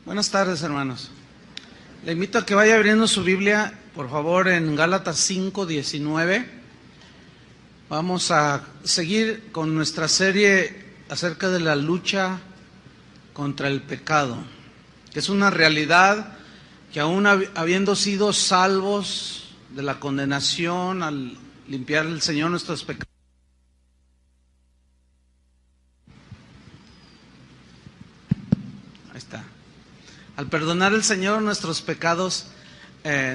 Buenas tardes, hermanos. Le invito a que vaya abriendo su Biblia, por favor, en Gálatas 5:19. Vamos a seguir con nuestra serie acerca de la lucha contra el pecado, que es una realidad que aún habiendo sido salvos de la condenación al limpiar el Señor nuestros pecados, al perdonar el Señor nuestros pecados,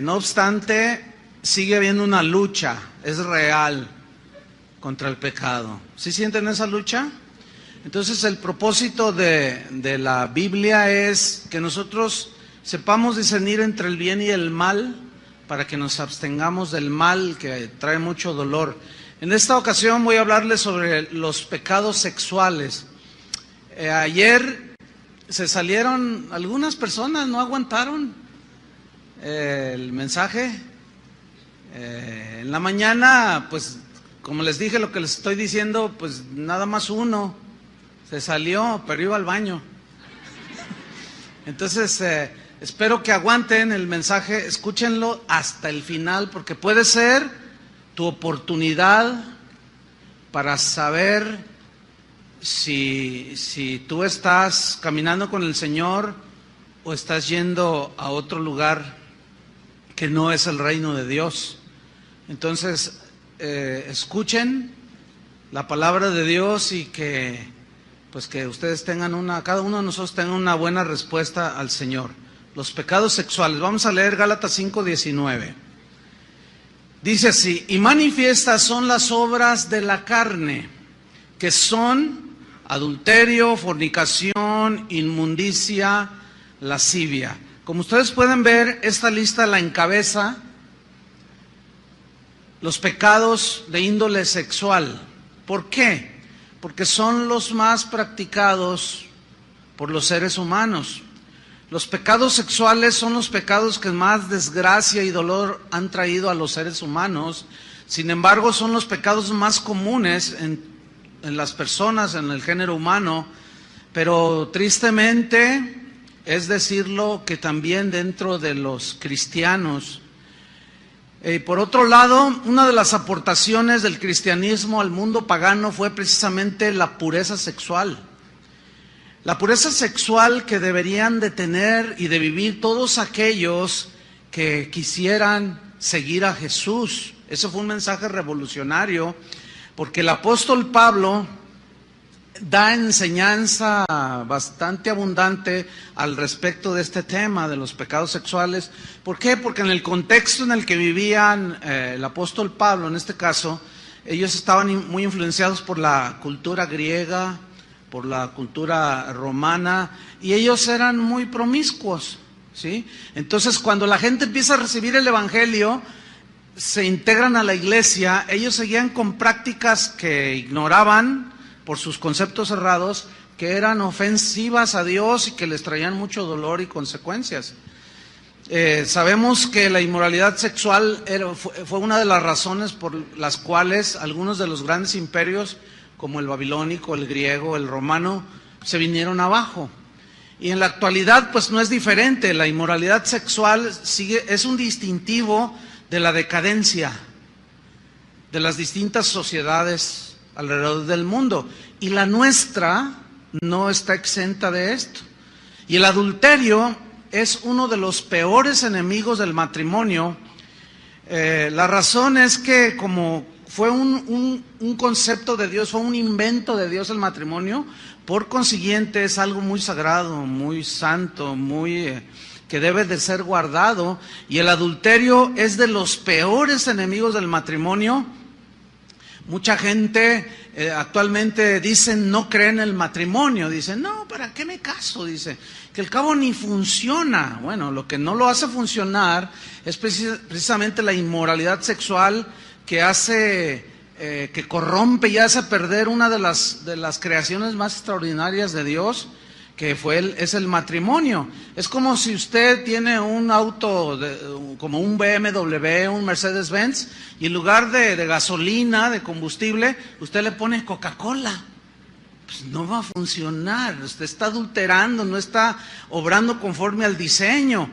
no obstante, sigue habiendo una lucha, es real, contra el pecado. ¿Sí sienten esa lucha? Entonces el propósito de la Biblia es que nosotros sepamos discernir entre el bien y el mal, para que nos abstengamos del mal que trae mucho dolor. En esta ocasión voy a hablarles sobre los pecados sexuales. Ayer se salieron algunas personas, no aguantaron el mensaje. En la mañana, pues como les dije lo que les estoy diciendo, pues nada más uno se salió, pero iba al baño. Entonces espero que aguanten el mensaje, escúchenlo hasta el final, porque puede ser tu oportunidad para saber si tú estás caminando con el Señor o estás yendo a otro lugar que no es el reino de Dios. Entonces, escuchen la palabra de Dios y que ustedes tengan cada uno de nosotros tenga una buena respuesta al Señor. Los pecados sexuales. Vamos a leer Gálatas 5:19. Dice así: y manifiestas son las obras de la carne, que son adulterio, fornicación, inmundicia, lascivia. Como ustedes pueden ver, esta lista la encabeza los pecados de índole sexual. ¿Por qué? Porque son los más practicados por los seres humanos. Los pecados sexuales son los pecados que más desgracia y dolor han traído a los seres humanos. Sin embargo, son los pecados más comunes en las personas, en el género humano, pero tristemente es decirlo que también dentro de los cristianos. Por otro lado, una de las aportaciones del cristianismo al mundo pagano fue precisamente la pureza sexual. La pureza sexual que deberían de tener y de vivir todos aquellos que quisieran seguir a Jesús. Ese fue un mensaje revolucionario, porque el apóstol Pablo da enseñanza bastante abundante al respecto de este tema de los pecados sexuales. ¿Por qué? Porque en el contexto en el que vivían el apóstol Pablo, en este caso, ellos estaban muy influenciados por la cultura griega, por la cultura romana, y ellos eran muy promiscuos, ¿sí? Entonces, cuando la gente empieza a recibir el evangelio, se integran a la iglesia, ellos seguían con prácticas que ignoraban por sus conceptos errados, que eran ofensivas a Dios y que les traían mucho dolor y consecuencias. Sabemos que la inmoralidad sexual fue una de las razones por las cuales algunos de los grandes imperios, como el babilónico, el griego, el romano, se vinieron abajo. Y en la actualidad, pues no es diferente. La inmoralidad sexual es un distintivo de la decadencia de las distintas sociedades alrededor del mundo, y la nuestra no está exenta de esto. Y el adulterio es uno de los peores enemigos del matrimonio. La razón es que como fue un concepto de Dios, fue un invento de Dios el matrimonio, por consiguiente es algo muy sagrado, muy santo, que debe de ser guardado, y el adulterio es de los peores enemigos del matrimonio. Mucha gente actualmente dicen no creen en el matrimonio, dicen no, ¿para qué me caso? Dice que al cabo ni funciona. Bueno, lo que no lo hace funcionar es precisamente la inmoralidad sexual, que hace que corrompe y hace perder una de las creaciones más extraordinarias de Dios, que es el matrimonio. Es como si usted tiene un auto como un BMW, un Mercedes-Benz, y en lugar de gasolina, de combustible, usted le pone Coca-Cola. pues no va a funcionar. Usted está adulterando, no está obrando conforme al diseño.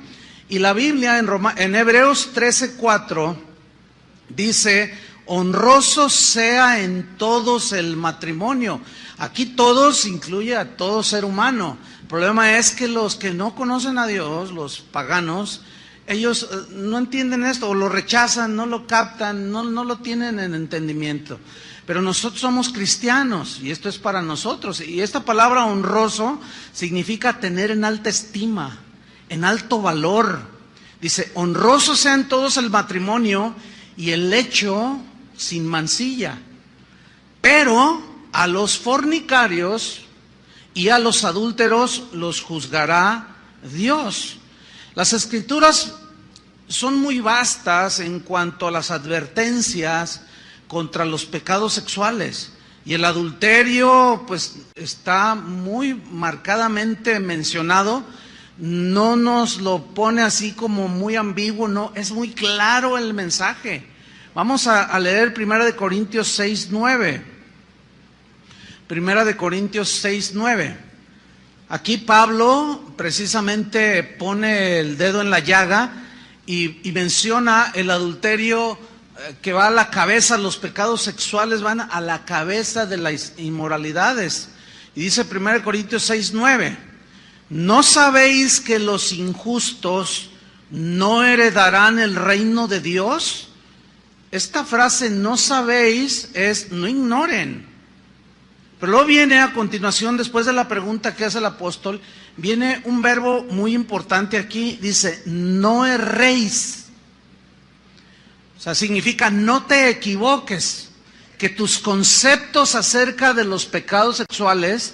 Y la Biblia en Hebreos 13:4 dice: honroso sea en todos el matrimonio. Aquí todos incluye a todo ser humano. El problema es que los que no conocen a Dios, los paganos, ellos no entienden esto, o lo rechazan, no lo captan, no lo tienen en entendimiento. Pero nosotros somos cristianos y esto es para nosotros. Y esta palabra honroso significa tener en alta estima, en alto valor. Dice: honroso sean todos el matrimonio y el lecho sin mancilla. Pero a los fornicarios y a los adúlteros los juzgará Dios. Las Escrituras son muy vastas en cuanto a las advertencias contra los pecados sexuales. Y el adulterio pues está muy marcadamente mencionado. No nos lo pone así como muy ambiguo, no, es muy claro el mensaje. Vamos a leer 1 Corintios 6:9. 1 Corintios 6:9. Aquí Pablo precisamente pone el dedo en la llaga y menciona el adulterio que va a la cabeza, los pecados sexuales van a la cabeza de las inmoralidades. Y dice 1 Corintios 6:9: ¿no sabéis que los injustos no heredarán el reino de Dios? Esta frase, no sabéis, es no ignoren. Pero luego viene a continuación, después de la pregunta que hace el apóstol, viene un verbo muy importante aquí, dice: no erréis. O sea, significa no te equivoques, que tus conceptos acerca de los pecados sexuales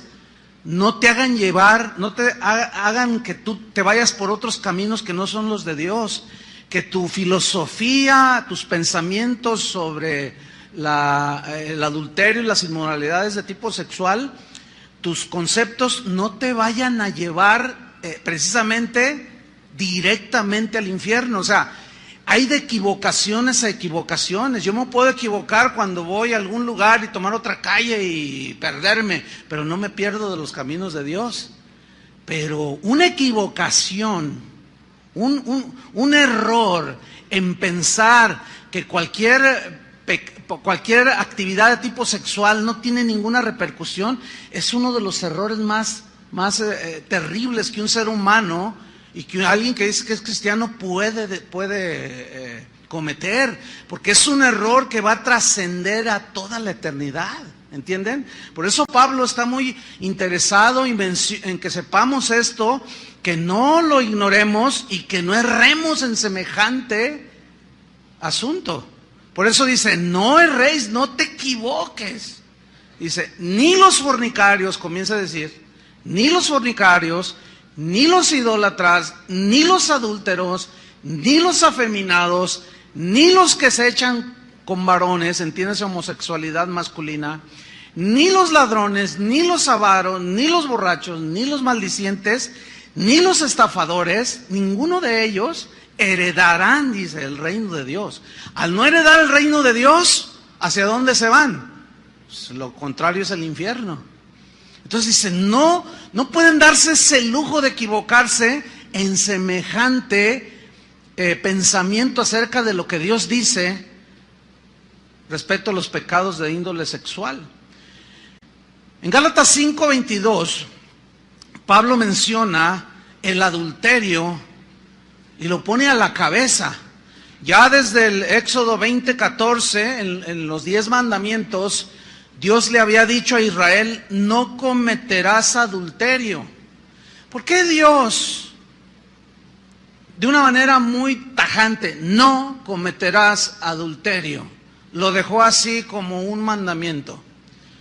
no te hagan llevar, no te hagan que tú te vayas por otros caminos que no son los de Dios, que tu filosofía, tus pensamientos sobre el adulterio y las inmoralidades de tipo sexual, tus conceptos no te vayan a llevar precisamente directamente al infierno. O sea, hay de equivocaciones a equivocaciones. Yo me puedo equivocar cuando voy a algún lugar y tomar otra calle y perderme, pero no me pierdo de los caminos de Dios. Pero una equivocación, un error en pensar que cualquier actividad de tipo sexual no tiene ninguna repercusión, es uno de los errores más terribles que un ser humano y que alguien que dice que es cristiano puede cometer, porque es un error que va a trascender a toda la eternidad, ¿entienden? Por eso Pablo está muy interesado en que sepamos esto, que no lo ignoremos y que no erremos en semejante asunto. Por eso dice: no erréis, no te equivoques. Dice: ni los fornicarios, comienza a decir, ni los fornicarios, ni los idólatras, ni los adúlteros, ni los afeminados, ni los que se echan con varones, entiéndase homosexualidad masculina, ni los ladrones, ni los avaros, ni los borrachos, ni los maldicientes, ni los estafadores, ninguno de ellos heredarán, dice, el reino de Dios. Al no heredar el reino de Dios, ¿hacia dónde se van? Pues lo contrario es el infierno. Entonces dice, no pueden darse ese lujo de equivocarse en semejante pensamiento acerca de lo que Dios dice respecto a los pecados de índole sexual. En Gálatas 5:22, Pablo menciona el adulterio y lo pone a la cabeza. Ya desde el Éxodo 20:14, en los 10 mandamientos, Dios le había dicho a Israel: no cometerás adulterio. ¿Por qué Dios, de una manera muy tajante, no cometerás adulterio, lo dejó así como un mandamiento?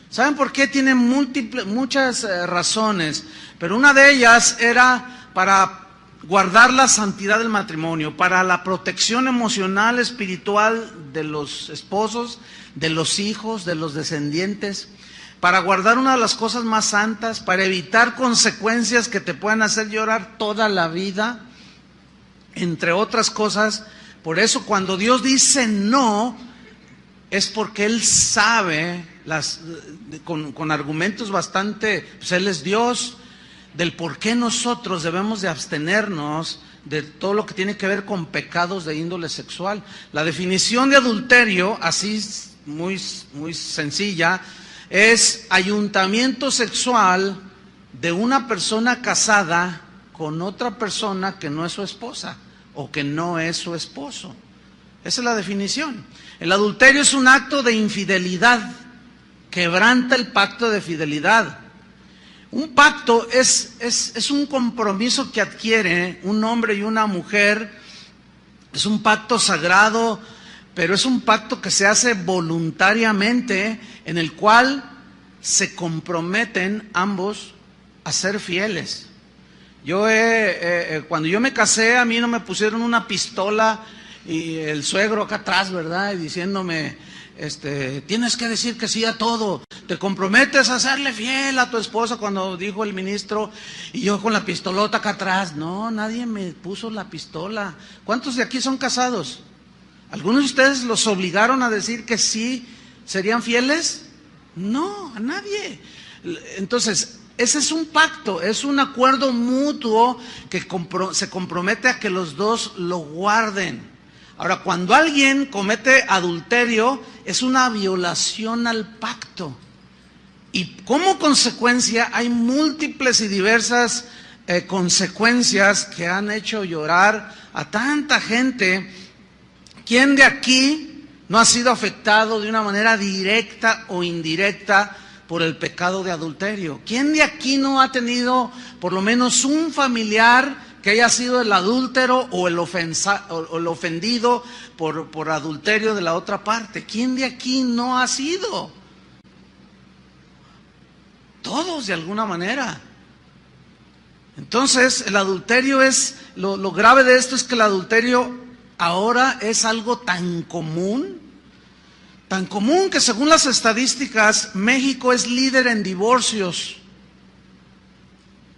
¿Saben por qué? Tiene muchas razones, pero una de ellas era para guardar la santidad del matrimonio, para la protección emocional, espiritual de los esposos, de los hijos, de los descendientes, para guardar una de las cosas más santas, para evitar consecuencias que te puedan hacer llorar toda la vida, entre otras cosas. Por eso cuando Dios dice no, es porque Él sabe con argumentos bastante, pues Él es Dios, del por qué nosotros debemos de abstenernos de todo lo que tiene que ver con pecados de índole sexual. La definición de adulterio, así muy sencilla, es ayuntamiento sexual de una persona casada con otra persona que no es su esposa o que no es su esposo. Esa es la definición. El adulterio es un acto de infidelidad, quebranta el pacto de fidelidad. Un pacto es un compromiso que adquiere un hombre y una mujer, es un pacto sagrado, pero es un pacto que se hace voluntariamente, en el cual se comprometen ambos a ser fieles. Cuando yo me casé, a mí no me pusieron una pistola y el suegro acá atrás, ¿verdad? Y diciéndome, tienes que decir que sí a todo, te comprometes a serle fiel a tu esposa, cuando dijo el ministro, y yo con la pistolota acá atrás. No, nadie me puso la pistola. ¿Cuántos de aquí son casados? ¿Algunos de ustedes los obligaron a decir que sí serían fieles? No, a nadie. Entonces, ese es un pacto, es un acuerdo mutuo que se compromete a que los dos lo guarden. Ahora, cuando alguien comete adulterio, es una violación al pacto. Y como consecuencia, hay múltiples y diversas consecuencias que han hecho llorar a tanta gente. ¿Quién de aquí no ha sido afectado de una manera directa o indirecta por el pecado de adulterio? ¿Quién de aquí no ha tenido por lo menos un familiar que haya sido el adúltero o el ofendido por adulterio de la otra parte? ¿Quién de aquí no ha sido? Todos, de alguna manera. Entonces, el adulterio es, lo grave de esto es que el adulterio ahora es algo tan común que según las estadísticas, México es líder en divorcios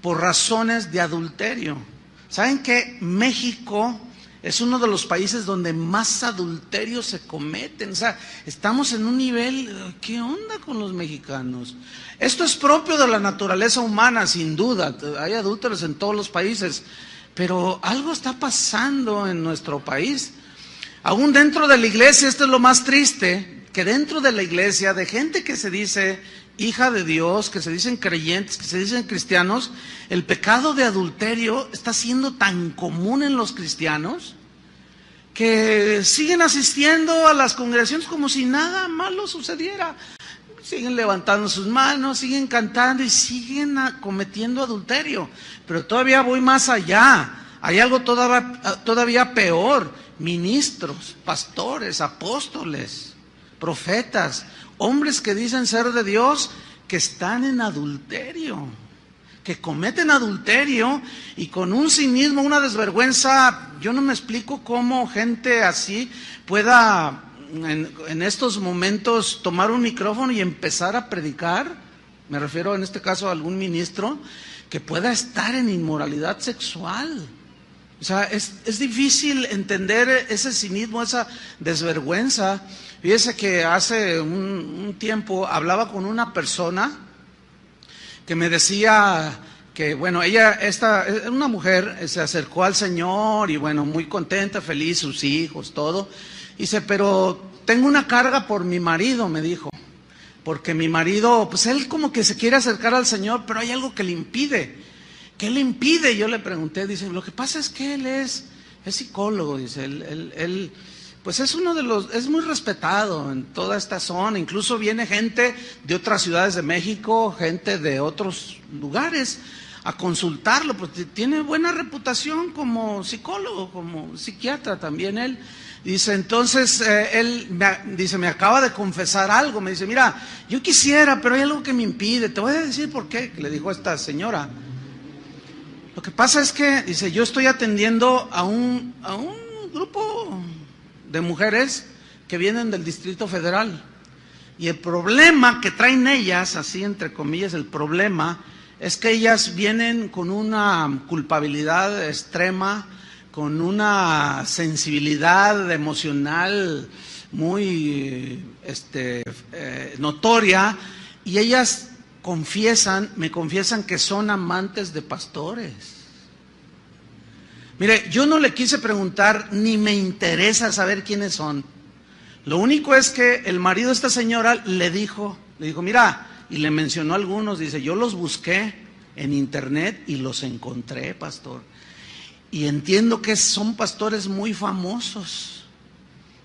por razones de adulterio. ¿Saben que México es uno de los países donde más adulterios se cometen? O sea, estamos en un nivel, ¿qué onda con los mexicanos? Esto es propio de la naturaleza humana, sin duda. Hay adúlteros en todos los países, pero algo está pasando en nuestro país. Aún dentro de la iglesia, esto es lo más triste, que dentro de la iglesia, de gente que se dice hija de Dios, que se dicen creyentes, que se dicen cristianos, el pecado de adulterio está siendo tan común en los cristianos que siguen asistiendo a las congregaciones como si nada malo sucediera. Siguen levantando sus manos, siguen cantando y siguen cometiendo adulterio. Pero todavía voy más allá. Hay algo todavía peor. Ministros, pastores, apóstoles, profetas, hombres que dicen ser de Dios, que están en adulterio, que cometen adulterio y con un cinismo, una desvergüenza. Yo no me explico cómo gente así pueda en estos momentos tomar un micrófono y empezar a predicar. Me refiero en este caso a algún ministro que pueda estar en inmoralidad sexual. O sea, es difícil entender ese cinismo, esa desvergüenza. Fíjese que hace un tiempo hablaba con una persona que me decía que, bueno, una mujer se acercó al Señor y, bueno, muy contenta, feliz, sus hijos, todo. Dice, pero tengo una carga por mi marido, me dijo, porque mi marido, pues él como que se quiere acercar al Señor, pero hay algo que le impide. ¿Qué le impide? Yo le pregunté, dice, lo que pasa es que él es psicólogo, dice, él pues es es muy respetado en toda esta zona, incluso viene gente de otras ciudades de México, gente de otros lugares a consultarlo, pues tiene buena reputación como psicólogo, como psiquiatra también él. Dice, entonces, me acaba de confesar algo, me dice, mira, yo quisiera, pero hay algo que me impide, te voy a decir por qué, que le dijo a esta señora. Lo que pasa es que, dice, yo estoy atendiendo a un grupo de mujeres que vienen del Distrito Federal. Y el problema que traen ellas, así entre comillas, el problema es que ellas vienen con una culpabilidad extrema, con una sensibilidad emocional muy notoria, y ellas me confiesan que son amantes de pastores. Mire, yo no le quise preguntar, ni me interesa saber quiénes son. Lo único es que el marido de esta señora le dijo, mira, y le mencionó a algunos, dice, yo los busqué en internet y los encontré, pastor. Y entiendo que son pastores muy famosos.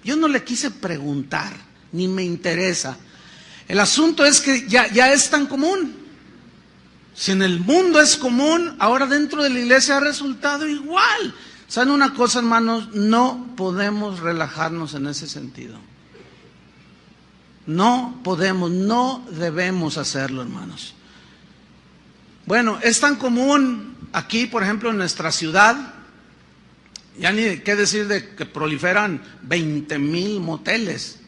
Yo no le quise preguntar, ni me interesa. El asunto es que ya es tan común. Si en el mundo es común, ahora dentro de la iglesia ha resultado igual. ¿Saben una cosa, hermanos? No podemos relajarnos en ese sentido. No podemos, no debemos hacerlo, hermanos. Bueno, es tan común aquí, por ejemplo, en nuestra ciudad, ya ni qué decir de que proliferan 20,000 moteles,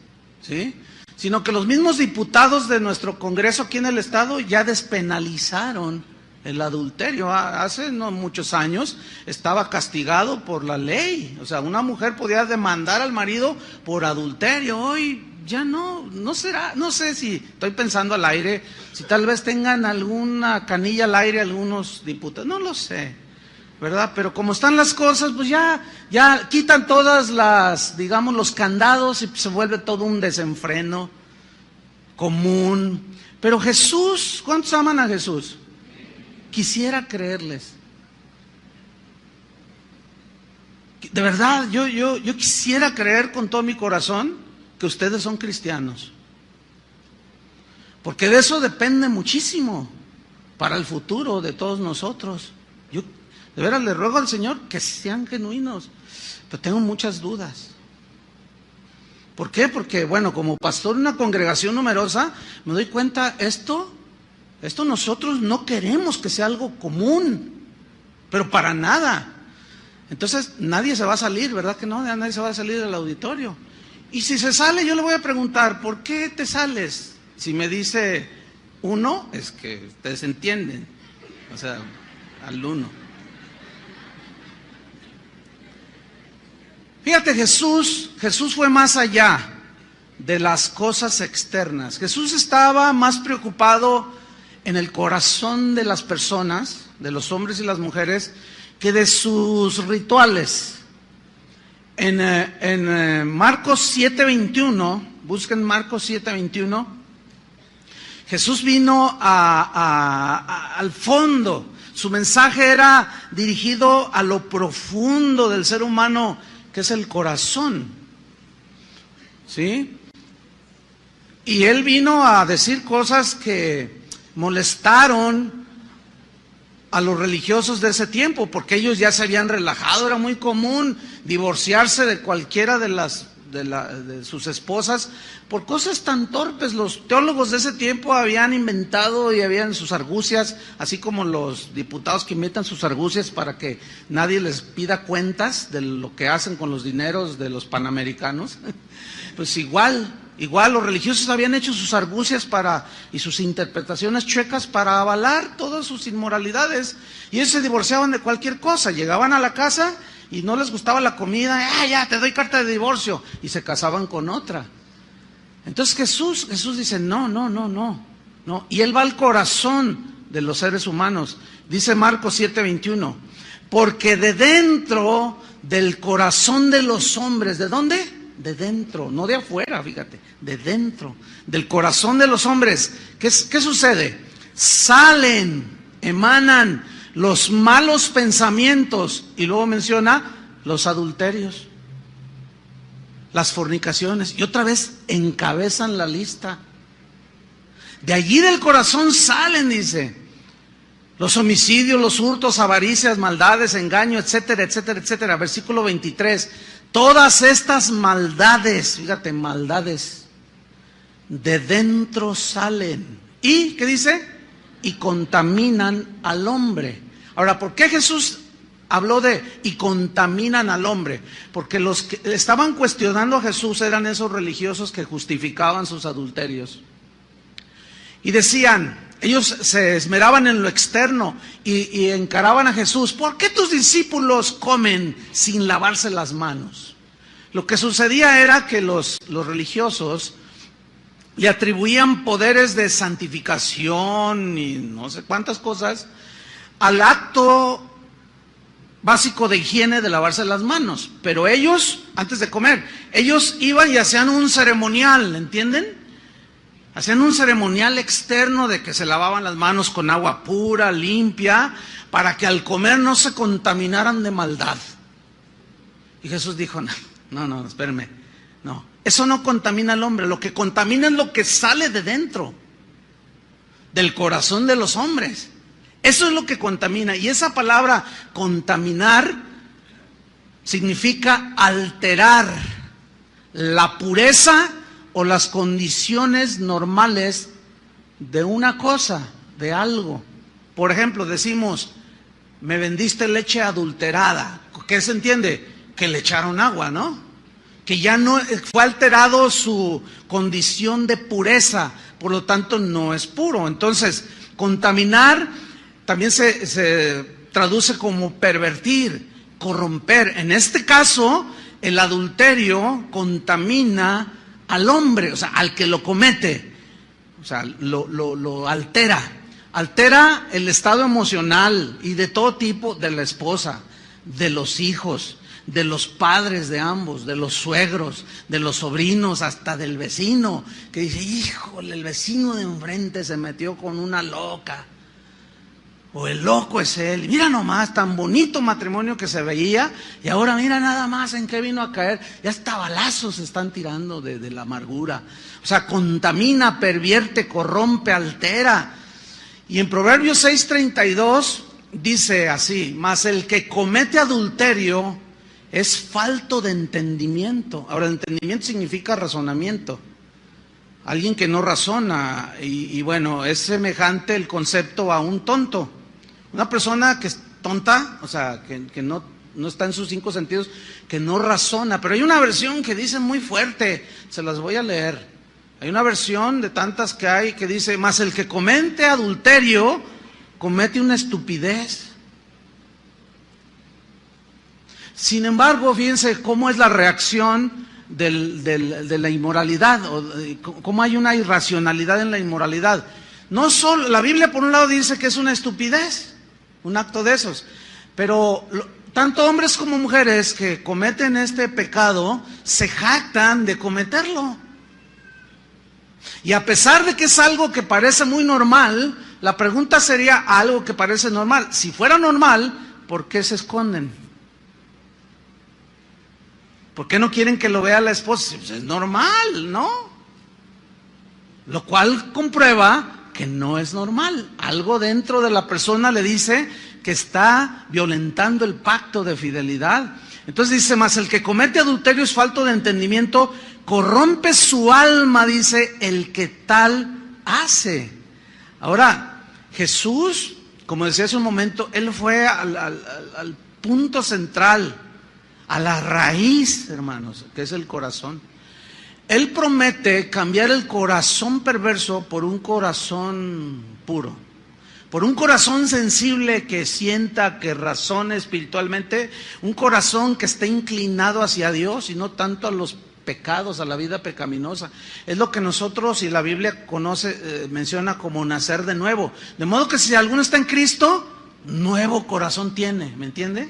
¿sí? Sino que los mismos diputados de nuestro Congreso aquí en el estado ya despenalizaron el adulterio. Hace no muchos años estaba castigado por la ley. O sea, una mujer podía demandar al marido por adulterio. Hoy ya no será, no sé si estoy pensando al aire, si tal vez tengan alguna canilla al aire algunos diputados, no lo sé, ¿verdad? Pero como están las cosas, pues ya quitan todas las, digamos, los candados y se vuelve todo un desenfreno común. Pero Jesús, ¿cuántos aman a Jesús? Quisiera creerles. De verdad, yo quisiera creer con todo mi corazón que ustedes son cristianos. Porque de eso depende muchísimo para el futuro de todos nosotros. Yo de veras le ruego al Señor que sean genuinos, pero tengo muchas dudas. ¿Por qué? Porque, bueno, como pastor de una congregación numerosa, me doy cuenta, esto nosotros no queremos que sea algo común, pero para nada. Entonces, nadie se va a salir, ¿verdad que no? Nadie se va a salir del auditorio. Y si se sale, yo le voy a preguntar, ¿por qué te sales? Si me dice uno, es que ustedes entienden, o sea, al uno. Fíjate, Jesús fue más allá de las cosas externas. Jesús estaba más preocupado en el corazón de las personas, de los hombres y las mujeres, que de sus rituales. En Marcos 7:21, busquen Marcos 7:21, Jesús vino al fondo. Su mensaje era dirigido a lo profundo del ser humano, que es el corazón, ¿sí? Y él vino a decir cosas que molestaron a los religiosos de ese tiempo, porque ellos ya se habían relajado. Era muy común divorciarse de cualquiera de sus esposas por cosas tan torpes. Los teólogos de ese tiempo habían inventado y habían sus argucias, así como los diputados que inventan sus argucias para que nadie les pida cuentas de lo que hacen con los dineros de los panamericanos. Pues igual los religiosos habían hecho sus argucias y sus interpretaciones chuecas para avalar todas sus inmoralidades, y ellos se divorciaban de cualquier cosa. Llegaban a la casa y no les gustaba la comida, ya te doy carta de divorcio, y se casaban con otra. Entonces Jesús dice, no, y él va al corazón de los seres humanos. Dice Marcos 7:21, porque de dentro del corazón de los hombres, ¿de dónde? De dentro, no de afuera, fíjate, de dentro, del corazón de los hombres. ¿Qué sucede? Emanan los malos pensamientos, y luego menciona los adulterios, las fornicaciones, y otra vez encabezan la lista. De allí del corazón salen, dice, los homicidios, los hurtos, avaricias, maldades, engaño, etcétera, etcétera, etcétera. Versículo 23. Todas estas maldades, fíjate, maldades, de dentro salen. ¿Y qué dice? Y contaminan al hombre. Ahora, ¿por qué Jesús habló de y contaminan al hombre? Porque los que estaban cuestionando a Jesús eran esos religiosos que justificaban sus adulterios. Y decían, ellos se esmeraban en lo externo y encaraban a Jesús. ¿Por qué tus discípulos comen sin lavarse las manos? Lo que sucedía era que los religiosos le atribuían poderes de santificación y no sé cuántas cosas al acto básico de higiene de lavarse las manos. Pero ellos, antes de comer, ellos iban y hacían un ceremonial, ¿entienden? Hacían un ceremonial externo de que se lavaban las manos con agua pura, limpia, para que al comer no se contaminaran de maldad. Y Jesús dijo, no, espérenme, no. Eso no contamina al hombre, lo que contamina es lo que sale de dentro, del corazón de los hombres. Eso es lo que contamina. Y esa palabra contaminar significa alterar la pureza o las condiciones normales de una cosa, de algo. Por ejemplo, decimos, me vendiste leche adulterada. ¿Qué se entiende? Que le echaron agua, ¿no? Que ya no fue alterado su condición de pureza, por lo tanto no es puro. Entonces, contaminar también se traduce como pervertir, corromper. En este caso, el adulterio contamina al hombre, o sea, al que lo comete, o sea, lo altera. Altera el estado emocional y de todo tipo de la esposa, de los hijos, de los padres de ambos, de los suegros, de los sobrinos, hasta del vecino, que dice, híjole, el vecino de enfrente se metió con una loca, o el loco es él, y mira nomás, tan bonito matrimonio que se veía, y ahora mira nada más en qué vino a caer, ya hasta balazos se están tirando de la amargura. O sea, contamina, pervierte, corrompe, altera. Y en Proverbios 6:32 dice así, mas el que comete adulterio es falto de entendimiento. Ahora, entendimiento significa razonamiento. Alguien que no razona, y bueno, es semejante el concepto a un tonto. Una persona que es tonta, o sea, que no está en sus 5 sentidos, que no razona. Pero hay una versión que dice muy fuerte, se las voy a leer. Hay una versión de tantas que hay que dice, mas el que comete adulterio comete una estupidez. Sin embargo, fíjense cómo es la reacción de la inmoralidad, o cómo hay una irracionalidad en la inmoralidad. No solo, la Biblia por un lado dice que es una estupidez, un acto de esos, pero tanto hombres como mujeres que cometen este pecado se jactan de cometerlo. Y a pesar de que es algo que parece muy normal, la pregunta sería algo que parece normal. Si fuera normal, ¿por qué se esconden? ¿Por qué no quieren que lo vea la esposa? Pues es normal, ¿no? Lo cual comprueba que no es normal. Algo dentro de la persona le dice que está violentando el pacto de fidelidad. Entonces dice, mas el que comete adulterio es falto de entendimiento, corrompe su alma, dice, el que tal hace. Ahora, Jesús, como decía hace un momento, Él fue al punto central, a la raíz, hermanos, que es el corazón. Él promete cambiar el corazón perverso por un corazón puro, por un corazón sensible que sienta, que razone espiritualmente, un corazón que esté inclinado hacia Dios y no tanto a los pecados, a la vida pecaminosa. Es lo que nosotros y la Biblia conoce, menciona como nacer de nuevo. De modo que si alguno está en Cristo, nuevo corazón tiene, ¿me entiende?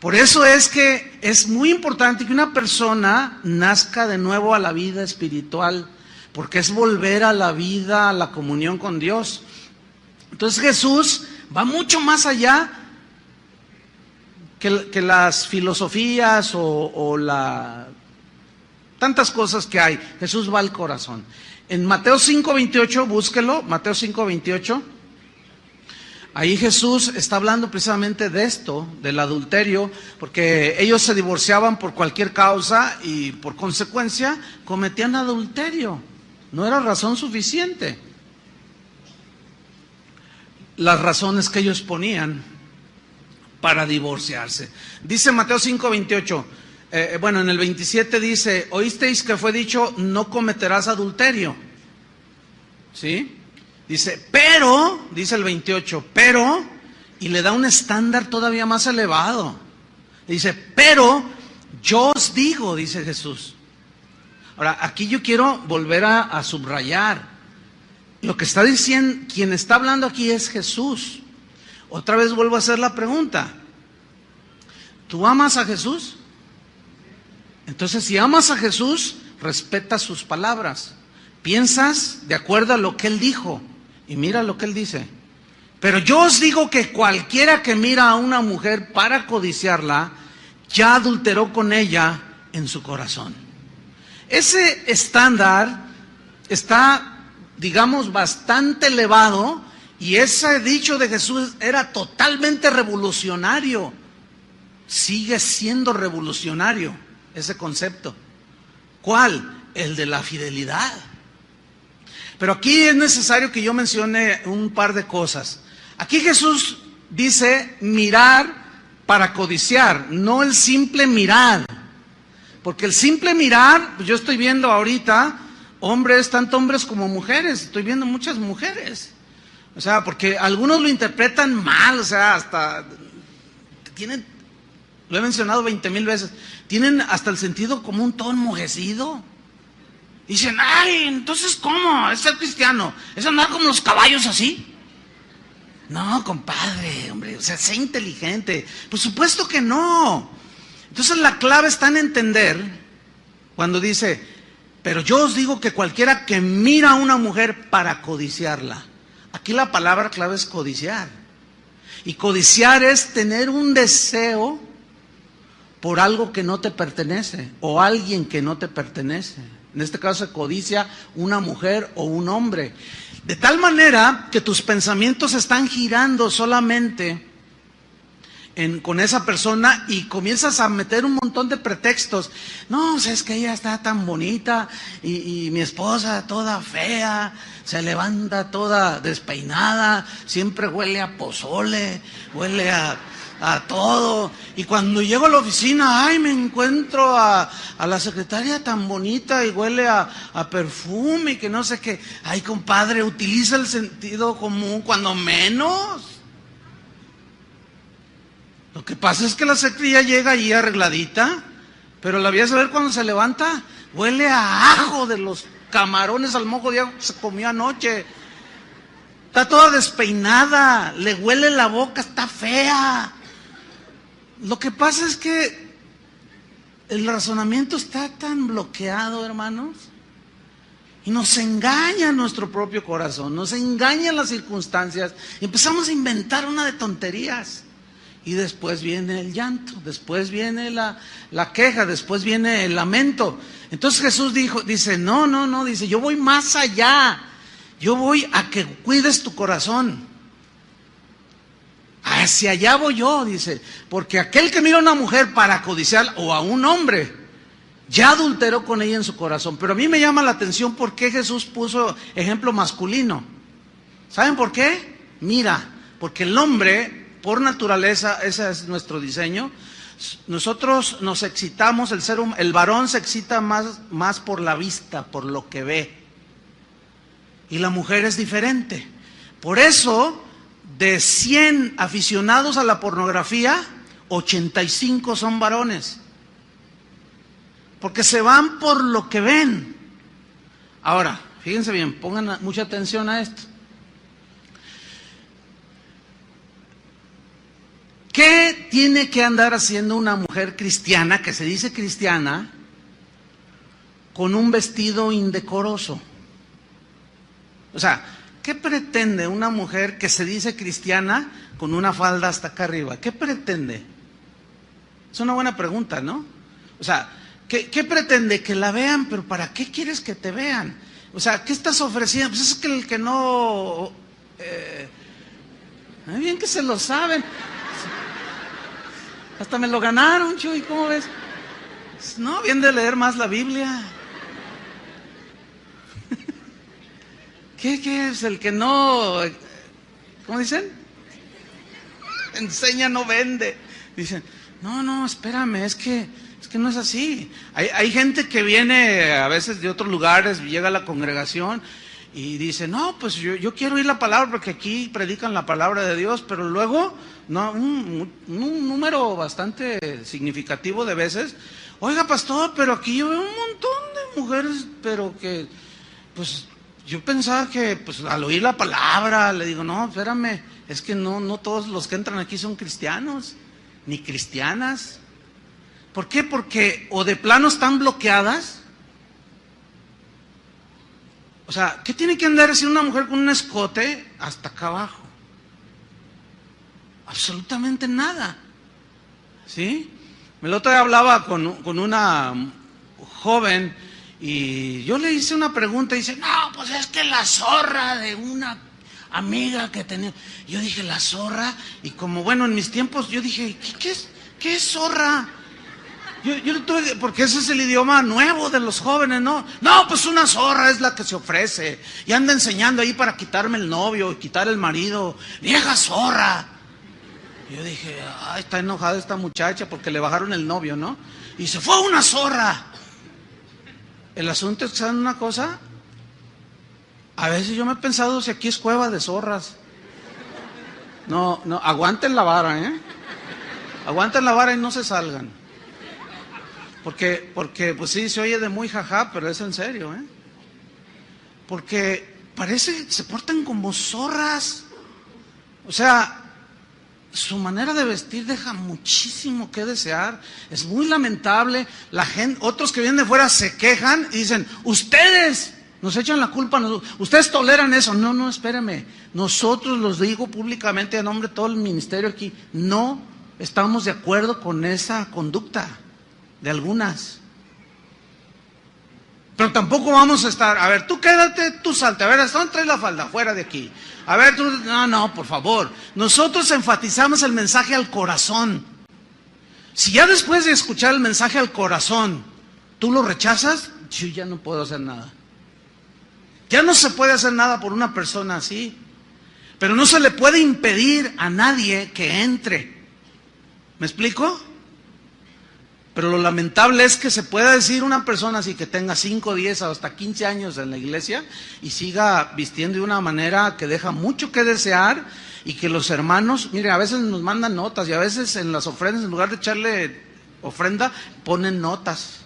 Por eso es que es muy importante que una persona nazca de nuevo a la vida espiritual, porque es volver a la vida, a la comunión con Dios. Entonces Jesús va mucho más allá que las filosofías o tantas cosas que hay. Jesús va al corazón. En Mateo 5:28, búsquelo, Mateo 5:28. Ahí Jesús está hablando precisamente de esto, del adulterio, porque ellos se divorciaban por cualquier causa y por consecuencia cometían adulterio. No era razón suficiente. Las razones que ellos ponían para divorciarse. Dice Mateo 5:28, en el 27 dice, oísteis que fue dicho, no cometerás adulterio. ¿Sí? Dice, pero, dice el 28, pero, y le da un estándar todavía más elevado. Dice, pero Yo os digo, dice Jesús. Ahora, aquí yo quiero volver a subrayar. Lo que está diciendo, quien está hablando aquí es Jesús. Otra vez vuelvo a hacer la pregunta. ¿Tú amas a Jesús? Entonces, si amas a Jesús, respeta sus palabras. Piensas de acuerdo a lo que Él dijo. Y mira lo que Él dice. Pero yo os digo que cualquiera que mira a una mujer para codiciarla, ya adulteró con ella en su corazón. Ese estándar está, digamos, bastante elevado, y ese dicho de Jesús era totalmente revolucionario. Sigue siendo revolucionario ese concepto. ¿Cuál? El de la fidelidad. Pero aquí es necesario que yo mencione un par de cosas. Aquí Jesús dice mirar para codiciar, no el simple mirar. Porque el simple mirar, pues yo estoy viendo ahorita hombres, tanto hombres como mujeres, estoy viendo muchas mujeres. O sea, porque algunos lo interpretan mal, o sea, hasta tienen, lo he mencionado 20,000 veces, tienen hasta el sentido como un todo enmojecido. Dicen, ay, entonces ¿cómo? Es ser cristiano, es andar como los caballos así. No, compadre, hombre, o sea, sé inteligente. Por supuesto que no. Entonces la clave está en entender cuando dice, pero yo os digo que cualquiera que mira a una mujer para codiciarla. Aquí la palabra clave es codiciar. Y codiciar es tener un deseo por algo que no te pertenece o alguien que no te pertenece. En este caso se codicia una mujer o un hombre. De tal manera que tus pensamientos están girando solamente con esa persona y comienzas a meter un montón de pretextos. No, o sea, es que ella está tan bonita y mi esposa toda fea, se levanta toda despeinada, siempre huele a pozole, huele a todo, y cuando llego a la oficina, ay, me encuentro a la secretaria tan bonita y huele a perfume y que no sé qué. Ay, compadre, utiliza el sentido común cuando menos. Lo que pasa es que la secretaria llega ahí arregladita, pero la voy a saber cuando se levanta, huele a ajo de los camarones al mojo de ajo que se comió anoche. Está toda despeinada, le huele la boca, está fea. Lo que pasa es que el razonamiento está tan bloqueado, hermanos, y nos engaña nuestro propio corazón, nos engañan las circunstancias, y empezamos a inventar una de tonterías, y después viene el llanto, después viene la queja, después viene el lamento. Entonces Jesús dice, no, dice, yo voy más allá, yo voy a que cuides tu corazón. Hacia allá voy yo, dice, porque aquel que mira a una mujer para codiciar o a un hombre, ya adulteró con ella en su corazón. Pero a mí me llama la atención por qué Jesús puso ejemplo masculino. ¿Saben por qué? Mira, porque el hombre, por naturaleza, ese es nuestro diseño, nosotros nos excitamos, el varón se excita más por la vista, por lo que ve. Y la mujer es diferente. Por eso, de 100 aficionados a la pornografía, 85 son varones. Porque se van por lo que ven. Ahora, fíjense bien, pongan mucha atención a esto. ¿Qué tiene que andar haciendo una mujer cristiana, que se dice cristiana, con un vestido indecoroso? O sea, ¿qué pretende una mujer que se dice cristiana con una falda hasta acá arriba? ¿Qué pretende? Es una buena pregunta, ¿no? O sea, ¿qué pretende? Que la vean, pero ¿para qué quieres que te vean? O sea, ¿qué estás ofreciendo? Pues es que el que no... bien que se lo saben. Hasta me lo ganaron, Chuy, ¿cómo ves? No, bien de leer más la Biblia. ¿Qué es el que no, cómo dicen? Enseña, no vende. Dicen, no, espérame, es que no es así. Hay gente que viene a veces de otros lugares, llega a la congregación y dice, no, pues yo quiero oír la palabra porque aquí predican la palabra de Dios, pero luego, no, un número bastante significativo de veces, oiga pastor, pero aquí yo veo un montón de mujeres, pero que, pues yo pensaba que pues al oír la palabra, le digo, no, espérame, es que no todos los que entran aquí son cristianos, ni cristianas. ¿Por qué? Porque o de plano están bloqueadas. O sea, ¿qué tiene que andar así una mujer con un escote hasta acá abajo? Absolutamente nada. ¿Sí? El otro día hablaba con una joven y yo le hice una pregunta y dice, no, pues es que la zorra de una amiga que tenía. Yo dije, la zorra, y como bueno, en mis tiempos yo dije, ¿qué es zorra? Yo tuve, porque ese es el idioma nuevo de los jóvenes, ¿no? No, pues una zorra es la que se ofrece y anda enseñando ahí para quitarme el novio y quitar el marido. Vieja zorra. Yo dije, ay, está enojada esta muchacha porque le bajaron el novio, ¿no? Y se fue una zorra. El asunto es que, ¿saben una cosa? A veces yo me he pensado si aquí es cueva de zorras. No, aguanten la vara, ¿eh? Aguanten la vara y no se salgan. Porque pues sí, se oye de muy jajá, pero es en serio, ¿eh? Porque parece, se portan como zorras. O sea, su manera de vestir deja muchísimo que desear. Es muy lamentable. La gente, otros que vienen de fuera se quejan y dicen, ustedes nos echan la culpa, ustedes toleran eso. No, espéreme. Nosotros los digo públicamente a nombre de todo el ministerio aquí, no estamos de acuerdo con esa conducta de algunas. Pero tampoco vamos a estar, a ver, tú quédate, tú salte, a ver, ¿hasta dónde traes la falda? Fuera de aquí. A ver, tú, no, por favor. Nosotros enfatizamos el mensaje al corazón. Si ya después de escuchar el mensaje al corazón, tú lo rechazas, yo ya no puedo hacer nada. Ya no se puede hacer nada por una persona así. Pero no se le puede impedir a nadie que entre. ¿Me explico? Pero lo lamentable es que se pueda decir una persona así que tenga 5, 10 hasta 15 años en la iglesia y siga vistiendo de una manera que deja mucho que desear, y que los hermanos, mire, a veces nos mandan notas y a veces en las ofrendas, en lugar de echarle ofrenda, ponen notas.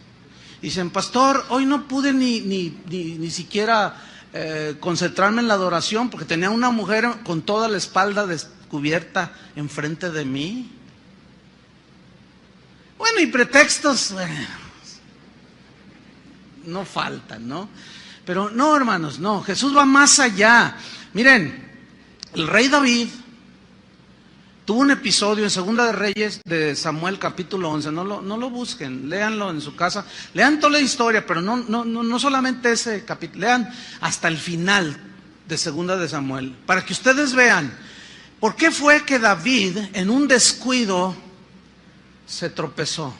Dicen, pastor, hoy no pude ni siquiera concentrarme en la adoración porque tenía una mujer con toda la espalda descubierta enfrente de mí. Bueno, y pretextos, no faltan, ¿no? Pero no, hermanos, no, Jesús va más allá. Miren, el rey David tuvo un episodio en Segunda de Reyes de Samuel capítulo 11, no lo busquen, léanlo en su casa, lean toda la historia, pero no solamente ese capítulo, lean hasta el final de Segunda de Samuel, para que ustedes vean por qué fue que David en un descuido se tropezó.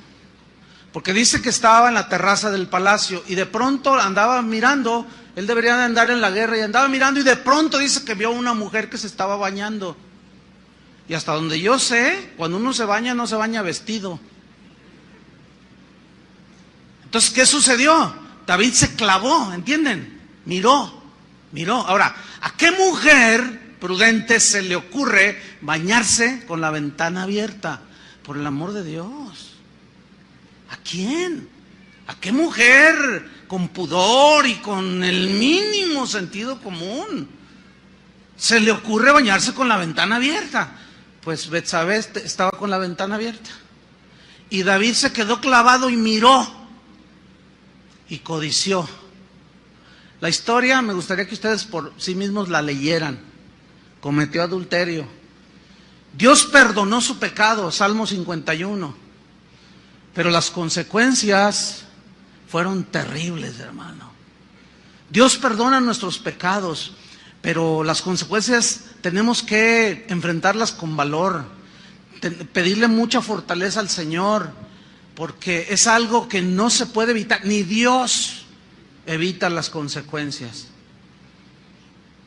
Porque dice que estaba en la terraza del palacio y de pronto andaba mirando, él debería de andar en la guerra, y andaba mirando y de pronto dice que vio una mujer que se estaba bañando. Y hasta donde yo sé, cuando uno se baña, no se baña vestido. Entonces, ¿qué sucedió? David se clavó, ¿entienden? Miró. Ahora, ¿a qué mujer prudente se le ocurre bañarse con la ventana abierta? Por el amor de Dios. ¿A quién? ¿A qué mujer con pudor y con el mínimo sentido común se le ocurre bañarse con la ventana abierta? Pues Betsabé estaba con la ventana abierta. Y David se quedó clavado y miró y codició. La historia me gustaría que ustedes por sí mismos la leyeran. Cometió adulterio. Dios perdonó su pecado, Salmo 51, pero las consecuencias fueron terribles, hermano. Dios perdona nuestros pecados, pero las consecuencias tenemos que enfrentarlas con valor, pedirle mucha fortaleza al Señor, porque es algo que no se puede evitar, ni Dios evita las consecuencias.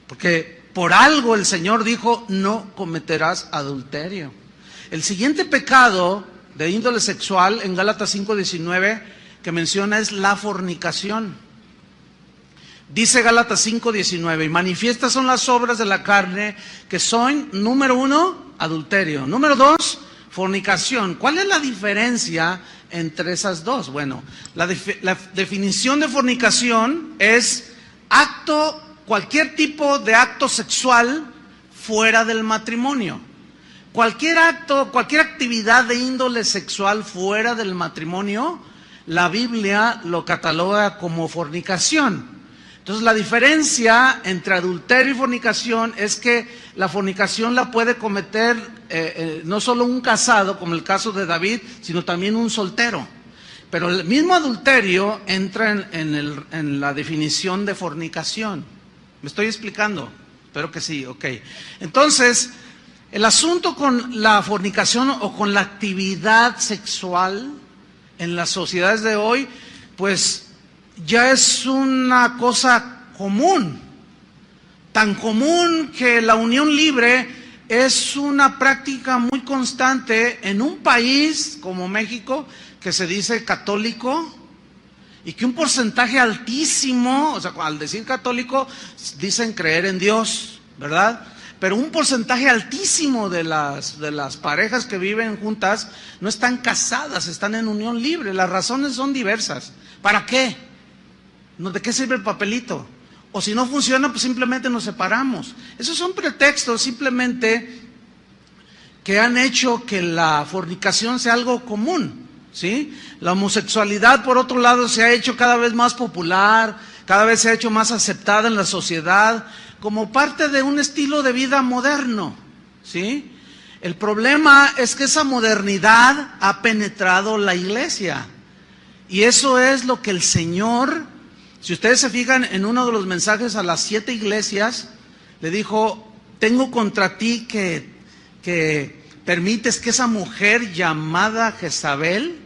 Porque por algo el Señor dijo, no cometerás adulterio. El siguiente pecado de índole sexual en Gálatas 5:19 que menciona es la fornicación. Dice Gálatas 5:19, y manifiestas son las obras de la carne, que son, número 1, adulterio. Número 2, fornicación. ¿Cuál es la diferencia entre esas dos? Bueno, la definición de fornicación es cualquier tipo de acto sexual fuera del matrimonio. Cualquier acto, cualquier actividad de índole sexual fuera del matrimonio, la Biblia lo cataloga como fornicación. Entonces la diferencia entre adulterio y fornicación es que la fornicación la puede cometer no solo un casado, como el caso de David, sino también un soltero. Pero el mismo adulterio entra en la definición de fornicación. ¿Me estoy explicando? Espero que sí, ok. Entonces, el asunto con la fornicación o con la actividad sexual en las sociedades de hoy, pues ya es una cosa común, tan común que la unión libre es una práctica muy constante en un país como México, que se dice católico, y que un porcentaje altísimo, o sea, al decir católico, dicen creer en Dios, ¿verdad? Pero un porcentaje altísimo de las parejas que viven juntas no están casadas, están en unión libre. Las razones son diversas. ¿Para qué? ¿De qué sirve el papelito? O si no funciona, pues simplemente nos separamos. Esos son pretextos simplemente que han hecho que la fornicación sea algo común, ¿sí? La homosexualidad, por otro lado, se ha hecho cada vez más popular, cada vez se ha hecho más aceptada en la sociedad, como parte de un estilo de vida moderno, ¿sí? El problema es que esa modernidad ha penetrado la iglesia. Y eso es lo que el Señor, si ustedes se fijan en uno de los mensajes a las 7 iglesias, le dijo, tengo contra ti que permites que esa mujer llamada Jezabel,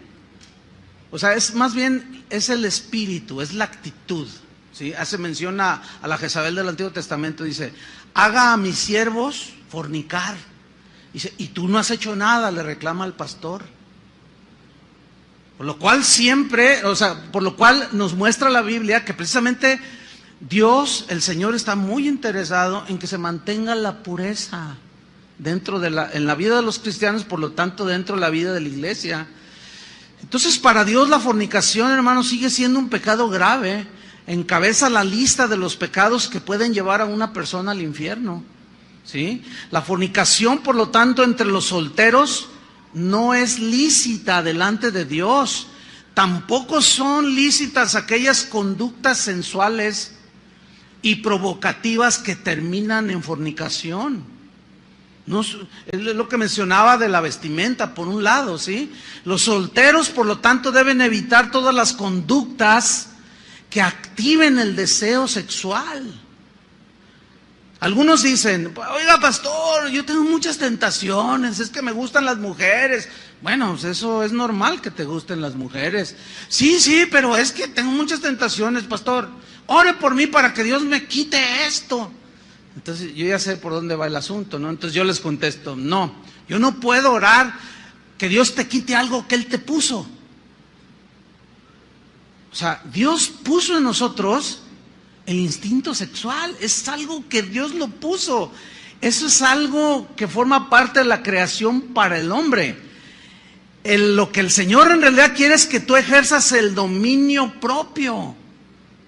o sea, es más bien, es el espíritu, es la actitud, ¿sí? Hace mención a la Jezabel del Antiguo Testamento, dice, haga a mis siervos fornicar. Dice, y tú no has hecho nada, le reclama al pastor. Por lo cual siempre, o sea, por lo cual nos muestra la Biblia que precisamente Dios, el Señor, está muy interesado en que se mantenga la pureza en la vida de los cristianos, por lo tanto dentro de la vida de la iglesia. Entonces para Dios la fornicación, hermanos, sigue siendo un pecado grave, encabeza la lista de los pecados que pueden llevar a una persona al infierno, ¿sí? La fornicación, por lo tanto, entre los solteros no es lícita delante de Dios. Tampoco son lícitas aquellas conductas sensuales y provocativas que terminan en fornicación. No, es lo que mencionaba de la vestimenta, por un lado, ¿sí? Los solteros, por lo tanto, deben evitar todas las conductas que activen el deseo sexual. Algunos dicen, oiga pastor, yo tengo muchas tentaciones, es que me gustan las mujeres. Bueno, pues eso es normal que te gusten las mujeres. Sí, pero es que tengo muchas tentaciones, pastor. Ore por mí para que Dios me quite esto. Entonces yo ya sé por dónde va el asunto, ¿no? Entonces yo les contesto, no, yo no puedo orar que Dios te quite algo que Él te puso. O sea, Dios puso en nosotros el instinto sexual, es algo que Dios lo puso. Eso es algo que forma parte de la creación para el hombre. Lo que el Señor en realidad quiere es que tú ejerzas el dominio propio,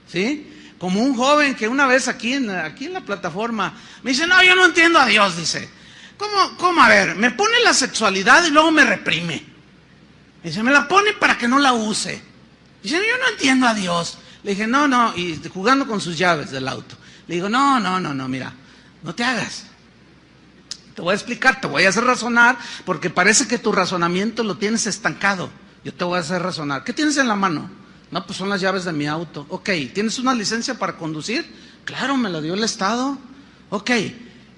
¿sí? Como un joven que una vez aquí en la plataforma me dice, no, yo no entiendo a Dios, dice. ¿Cómo? A ver, me pone la sexualidad y luego me reprime. Dice, me la pone para que no la use. Dice, yo no entiendo a Dios. Le dije, no, y jugando con sus llaves del auto. Le digo, no, mira, no te hagas. Te voy a explicar, te voy a hacer razonar, porque parece que tu razonamiento lo tienes estancado. Yo te voy a hacer razonar. ¿Qué tienes en la mano? No, pues son las llaves de mi auto. Ok, ¿tienes una licencia para conducir? Claro, me la dio el Estado. Ok,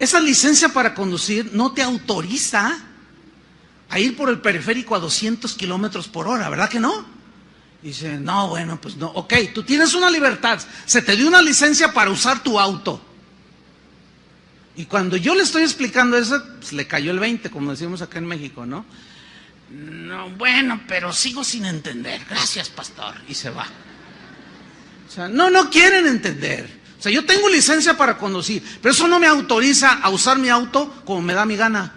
esa licencia para conducir no te autoriza a ir por el periférico a 200 kilómetros por hora, ¿verdad que no? Dice, no, bueno, pues no. Ok, tú tienes una libertad, se te dio una licencia para usar tu auto. Y cuando yo le estoy explicando eso, pues le cayó el 20, como decimos acá en México, ¿no? No, bueno, pero sigo sin entender. Gracias, pastor. Y se va. O sea, no quieren entender. O sea, yo tengo licencia para conducir, pero eso no me autoriza a usar mi auto como me da mi gana.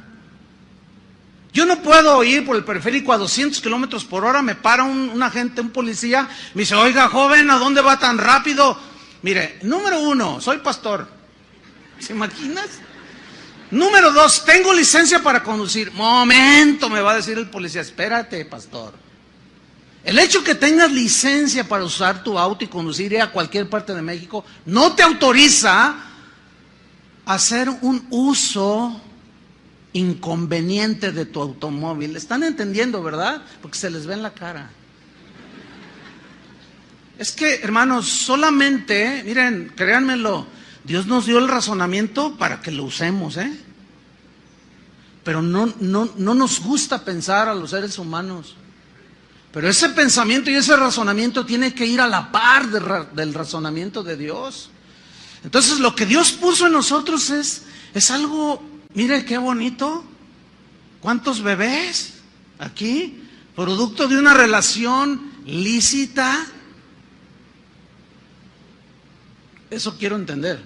Yo no puedo ir por el periférico a 200 kilómetros por hora, me para un agente, un policía, me dice, oiga, joven, ¿a dónde va tan rápido? Mire, número 1, soy pastor. ¿Se imaginas? Número 2, tengo licencia para conducir. Momento, me va a decir el policía, espérate, pastor. El hecho que tengas licencia para usar tu auto y conducir a cualquier parte de México no te autoriza a hacer un uso inconveniente de tu automóvil. ¿Están entendiendo, verdad? Porque se les ve en la cara. Es que, hermanos, solamente, miren, créanmelo, Dios nos dio el razonamiento para que lo usemos, pero no nos gusta pensar a los seres humanos. Pero ese pensamiento y ese razonamiento tiene que ir a la par del razonamiento de Dios. Entonces, lo que Dios puso en nosotros es algo, mire qué bonito. ¿Cuántos bebés aquí? Producto de una relación lícita. Eso quiero entender.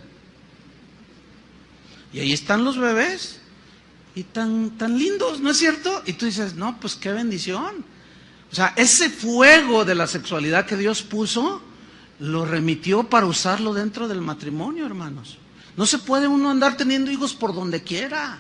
Y ahí están los bebés. Y tan lindos, ¿no es cierto? Y tú dices, no, pues qué bendición. O sea, ese fuego de la sexualidad que Dios puso, lo remitió para usarlo dentro del matrimonio, hermanos. No se puede uno andar teniendo hijos por donde quiera.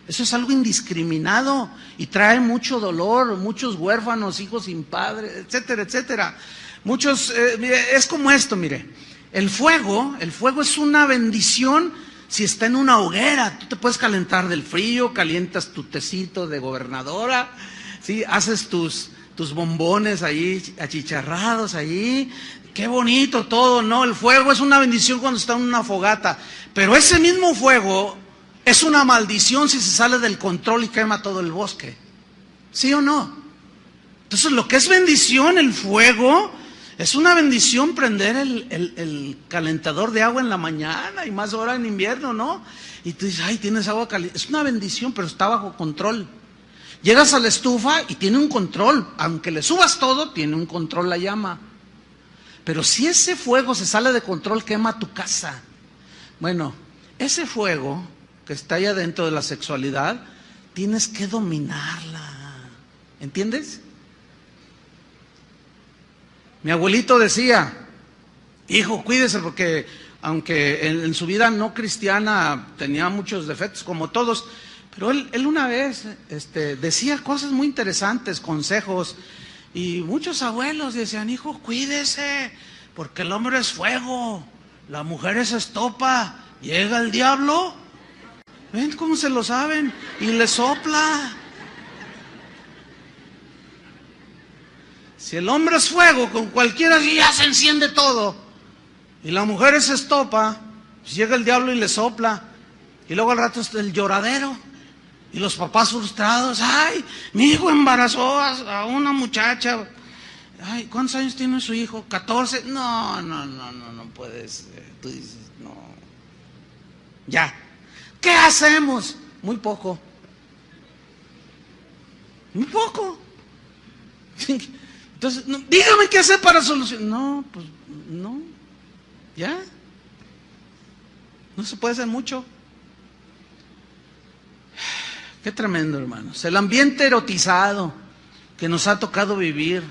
Eso es algo indiscriminado y trae mucho dolor, muchos huérfanos, hijos sin padre, etcétera, etcétera. Muchos, es como esto, mire. El fuego es una bendición si está en una hoguera. Tú te puedes calentar del frío, calientas tu tecito de gobernadora, ¿sí? Haces tus bombones ahí achicharrados ahí, qué bonito todo, ¿no? El fuego es una bendición cuando está en una fogata, pero ese mismo fuego es una maldición si se sale del control y quema todo el bosque, ¿sí o no? Entonces lo que es bendición, el fuego, es una bendición prender el calentador de agua en la mañana y más ahora en invierno, ¿no? Y tú dices, ay, tienes agua caliente, es una bendición, pero está bajo control. Llegas a la estufa y tiene un control, aunque le subas todo, tiene un control la llama. Pero si ese fuego se sale de control, quema tu casa. Bueno, ese fuego que está allá dentro de la sexualidad, tienes que dominarla. ¿Entiendes? Mi abuelito decía, hijo, cuídese porque aunque en su vida no cristiana tenía muchos defectos como todos, pero él una vez decía cosas muy interesantes, consejos, y muchos abuelos decían, hijo, cuídese, porque el hombre es fuego, la mujer es estopa, llega el diablo, ven cómo se lo saben, y le sopla. Si el hombre es fuego, con cualquiera ya se enciende todo, y la mujer es estopa, pues llega el diablo y le sopla, y luego al rato está el lloradero. Y los papás frustrados, ay, mi hijo embarazó a una muchacha. Ay, ¿cuántos años tiene su hijo? 14. No puedes. Tú dices, no. Ya. ¿Qué hacemos? Muy poco. Muy poco. Entonces, no, dígame qué hacer para solucionar. No, pues no. Ya. No se puede hacer mucho. Qué tremendo, hermanos. El ambiente erotizado que nos ha tocado vivir,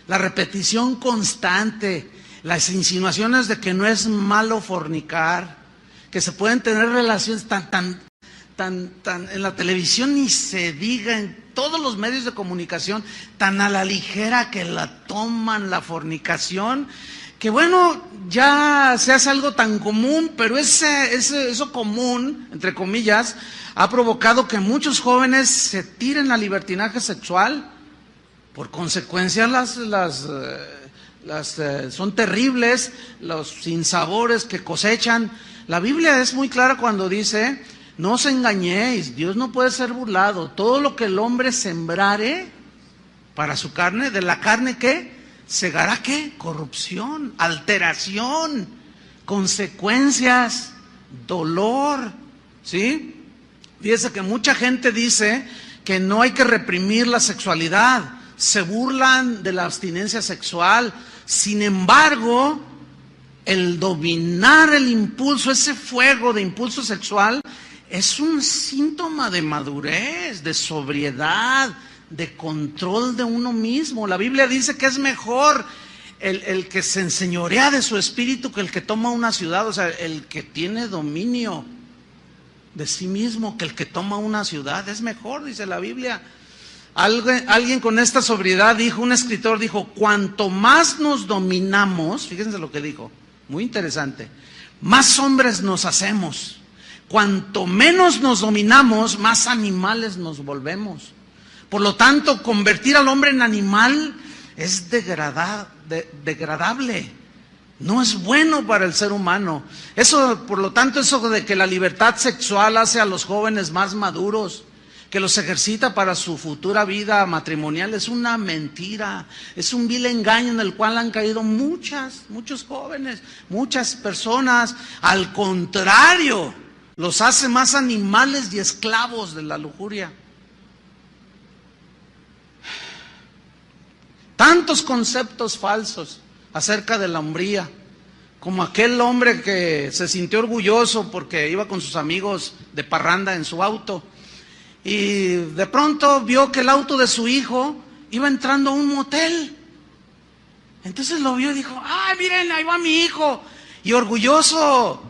la repetición constante, las insinuaciones de que no es malo fornicar, que se pueden tener relaciones tan en la televisión ni se diga, en todos los medios de comunicación, tan a la ligera que la toman la fornicación, que bueno, ya se hace algo tan común, pero eso común, entre comillas, ha provocado que muchos jóvenes se tiren al libertinaje sexual. Por consecuencia, son terribles los sinsabores que cosechan. La Biblia es muy clara cuando dice, no os engañéis, Dios no puede ser burlado. Todo lo que el hombre sembrare para su carne, de la carne, ¿qué? Segará, ¿qué? Corrupción, alteración, consecuencias, dolor, ¿sí? Fíjese que mucha gente dice que no hay que reprimir la sexualidad, se burlan de la abstinencia sexual. Sin embargo, el dominar el impulso, ese fuego de impulso sexual, es un síntoma de madurez, de sobriedad, de control de uno mismo. La Biblia dice que es mejor el que se enseñorea de su espíritu que el que toma una ciudad, o sea, el que tiene dominio de sí mismo que el que toma una ciudad. Es mejor, dice la Biblia. Alguien con esta sobriedad dijo, un escritor dijo, cuanto más nos dominamos, fíjense lo que dijo, muy interesante, más hombres nos hacemos. Cuanto menos nos dominamos, más animales nos volvemos. Por lo tanto, convertir al hombre en animal es degradable. No es bueno para el ser humano. Eso, por lo tanto, eso de que la libertad sexual hace a los jóvenes más maduros, que los ejercita para su futura vida matrimonial, es una mentira. Es un vil engaño en el cual han caído muchos jóvenes, muchas personas. Al contrario, los hace más animales y esclavos de la lujuria. Tantos conceptos falsos acerca de la hombría, como aquel hombre que se sintió orgulloso porque iba con sus amigos de parranda en su auto y de pronto vio que el auto de su hijo iba entrando a un motel. Entonces lo vio y dijo, ¡ay, miren, ahí va mi hijo! Y orgulloso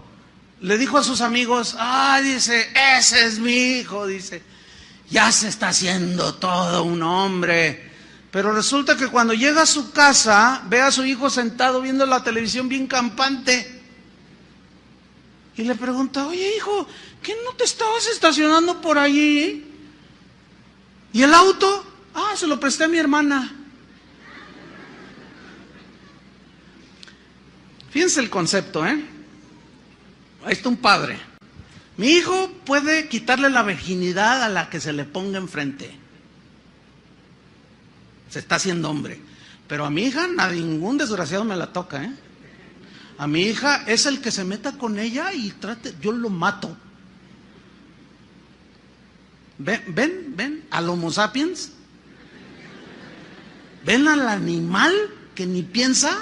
le dijo a sus amigos, ¡ay, dice, ese es mi hijo! Dice, ya se está haciendo todo un hombre. Pero resulta que cuando llega a su casa, ve a su hijo sentado viendo la televisión bien campante. Y le pregunta, oye hijo, ¿qué no te estabas estacionando por allí? ¿Y el auto? Ah, se lo presté a mi hermana. Fíjense el concepto, ¿eh? Ahí está un padre. Mi hijo puede quitarle la virginidad a la que se le ponga enfrente. Se está haciendo hombre. Pero a mi hija, a ningún desgraciado me la toca, ¿eh? A mi hija es el que se meta con ella y trate, yo lo mato. ¿Ven al Homo sapiens? ¿Ven al animal que ni piensa?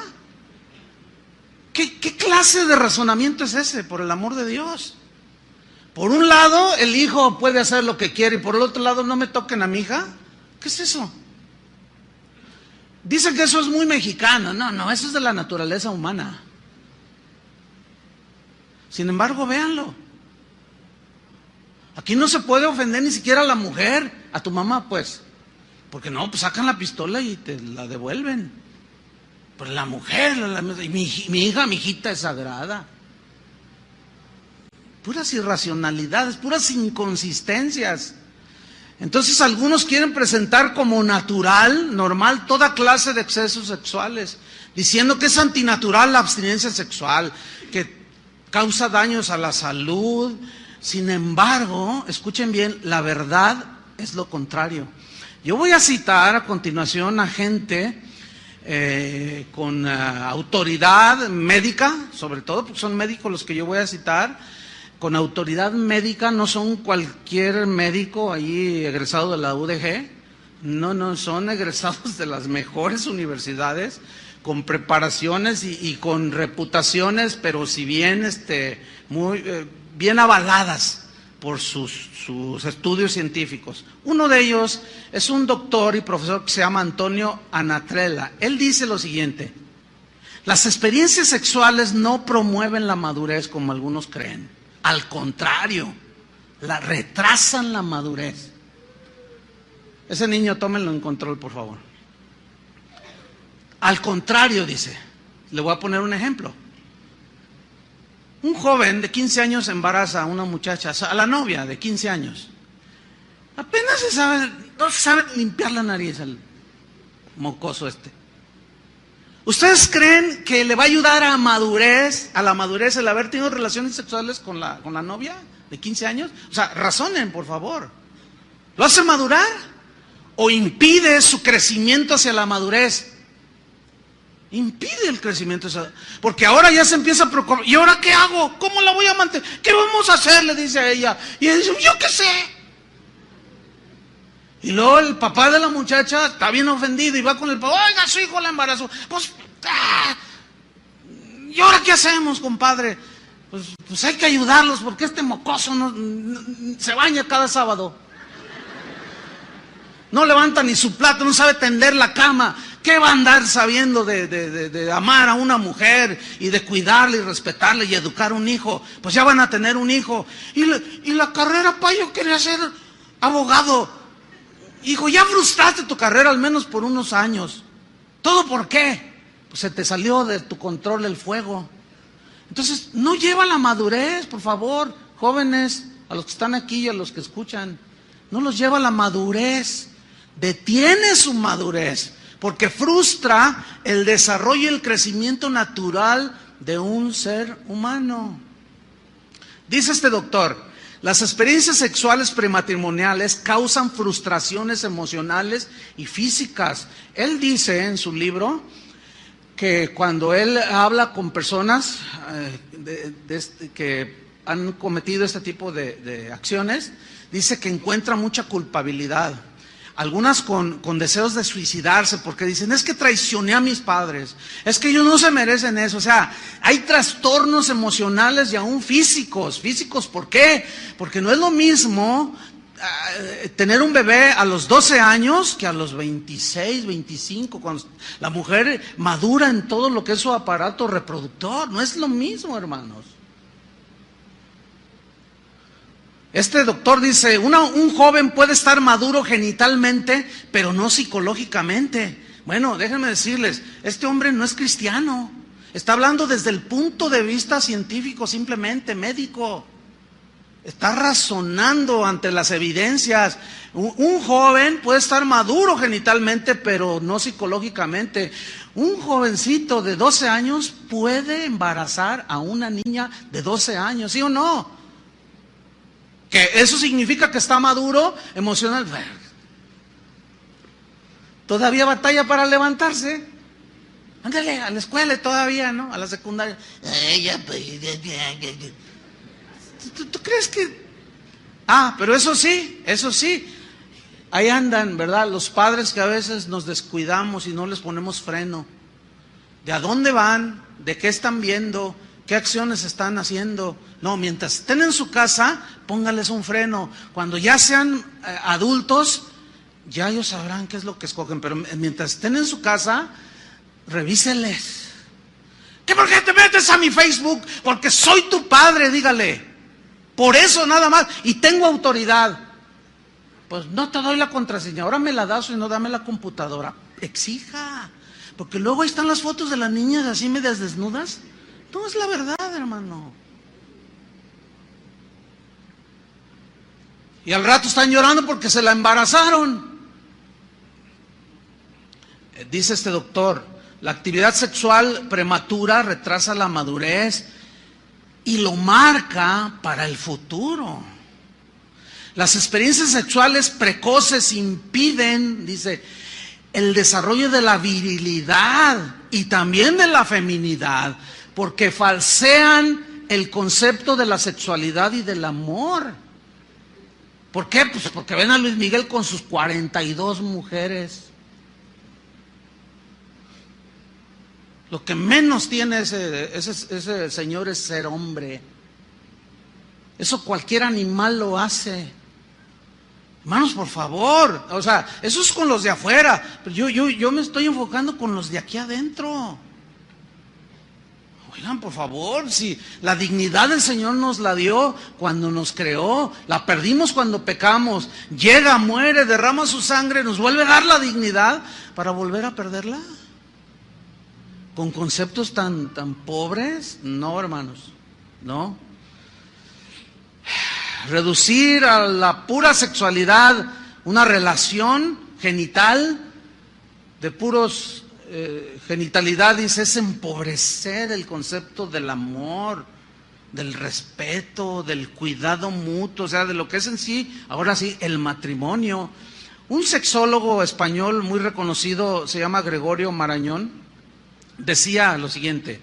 ¿Qué clase de razonamiento es ese, por el amor de Dios? Por un lado, el hijo puede hacer lo que quiere y por el otro lado, no me toquen a mi hija. ¿Qué es eso? Dicen que eso es muy mexicano. No, eso es de la naturaleza humana. Sin embargo, véanlo. Aquí no se puede ofender ni siquiera a la mujer, a tu mamá, pues. Porque no, pues sacan la pistola y te la devuelven. Pero la mujer, mi hija, mi hijita es sagrada. Puras irracionalidades, puras inconsistencias. Entonces algunos quieren presentar como natural, normal, toda clase de excesos sexuales, diciendo que es antinatural la abstinencia sexual, que causa daños a la salud. Sin embargo, escuchen bien, la verdad es lo contrario. Yo voy a citar a continuación a gente con autoridad médica, sobre todo porque son médicos los que yo voy a citar, con autoridad médica, no son cualquier médico ahí egresado de la UDG, no, son egresados de las mejores universidades, con preparaciones y con reputaciones, pero si bien muy bien avaladas por sus estudios científicos. Uno de ellos es un doctor y profesor que se llama Antonio Anatrella. Él dice lo siguiente: las experiencias sexuales no promueven la madurez como algunos creen. Al contrario, retrasan la madurez. Ese niño, tómenlo en control, por favor. Al contrario, dice. Le voy a poner un ejemplo. Un joven de 15 años embaraza a una muchacha, a la novia de 15 años. Apenas no se sabe limpiar la nariz al mocoso este. ¿Ustedes creen que le va a ayudar a la madurez el haber tenido relaciones sexuales con la novia de 15 años? O sea, razonen, por favor. ¿Lo hace madurar? ¿O impide su crecimiento hacia la madurez? Impide el crecimiento hacia... Porque ahora ya se empieza a preocupar. ¿Y ahora qué hago? ¿Cómo la voy a mantener? ¿Qué vamos a hacer? Le dice a ella. Y ella dice, yo qué sé. Y luego el papá de la muchacha está bien ofendido y va con el papá, oiga, su hijo la embarazó. Pues, ¿y ahora qué hacemos, compadre? Pues hay que ayudarlos porque este mocoso se baña cada sábado. No levanta ni su plato, no sabe tender la cama. ¿Qué va a andar sabiendo de amar a una mujer y de cuidarla y respetarla y educar a un hijo? Pues ya van a tener un hijo. Y la carrera, pa, yo quería ser abogado. Hijo, ya frustraste tu carrera al menos por unos años. ¿Todo por qué? Pues se te salió de tu control el fuego. Entonces, no lleva la madurez, por favor, jóvenes, a los que están aquí y a los que escuchan. No los lleva la madurez. Detiene su madurez, porque frustra el desarrollo y el crecimiento natural de un ser humano. Dice este doctor, las experiencias sexuales prematrimoniales causan frustraciones emocionales y físicas. Él dice en su libro que cuando él habla con personas que han cometido este tipo de acciones, dice que encuentra mucha culpabilidad. Algunas con deseos de suicidarse porque dicen, es que traicioné a mis padres, es que ellos no se merecen eso. O sea, hay trastornos emocionales y aún físicos. ¿Físicos por qué? Porque no es lo mismo tener un bebé a los 12 años que a los 26, 25, cuando la mujer madura en todo lo que es su aparato reproductor. No es lo mismo, hermanos. Este doctor dice, un joven puede estar maduro genitalmente, pero no psicológicamente. Bueno, déjenme decirles, este hombre no es cristiano. Está hablando desde el punto de vista científico, simplemente médico. Está razonando ante las evidencias. Un joven puede estar maduro genitalmente, pero no psicológicamente. Un jovencito de 12 años puede embarazar a una niña de 12 años, ¿sí o no? Que eso significa que está maduro emocional. Todavía batalla para levantarse. Ándale, a la escuela todavía, ¿no? A la secundaria. ¿Tú crees que...? Pero eso sí, ahí andan, ¿verdad? Los padres que a veces nos descuidamos y no les ponemos freno. ¿De a dónde van? ¿De qué están viendo? ¿Qué acciones están haciendo? No, mientras estén en su casa, póngales un freno. Cuando ya sean adultos, ya ellos sabrán qué es lo que escogen. Pero mientras estén en su casa, revíseles. ¿Qué por qué te metes a mi Facebook? Porque soy tu padre, dígale. Por eso nada más. Y tengo autoridad. Pues no te doy la contraseña. Ahora me la das y no dame la computadora. Exija. Porque luego ahí están las fotos de las niñas así medias desnudas. No es la verdad, hermano. Y al rato están llorando porque se la embarazaron. Dice este doctor, la actividad sexual prematura retrasa la madurez y lo marca para el futuro. Las experiencias sexuales precoces impiden, dice, el desarrollo de la virilidad y también de la feminidad, porque falsean el concepto de la sexualidad y del amor. ¿Por qué? Pues porque ven a Luis Miguel con sus 42 mujeres. Lo que menos tiene ese señor es ser hombre. Eso cualquier animal lo hace. Hermanos, por favor. O sea, eso es con los de afuera. Pero yo me estoy enfocando con los de aquí adentro. Oigan, por favor, si la dignidad del Señor nos la dio cuando nos creó, la perdimos cuando pecamos, llega, muere, derrama su sangre, nos vuelve a dar la dignidad para volver a perderla. ¿Con conceptos tan pobres? No, hermanos, no. Reducir a la pura sexualidad una relación genital de puros genitalidad, dice, es empobrecer el concepto del amor, del respeto, del cuidado mutuo, o sea, de lo que es en sí, ahora sí, el matrimonio. Un sexólogo español muy reconocido, se llama Gregorio Marañón, decía lo siguiente: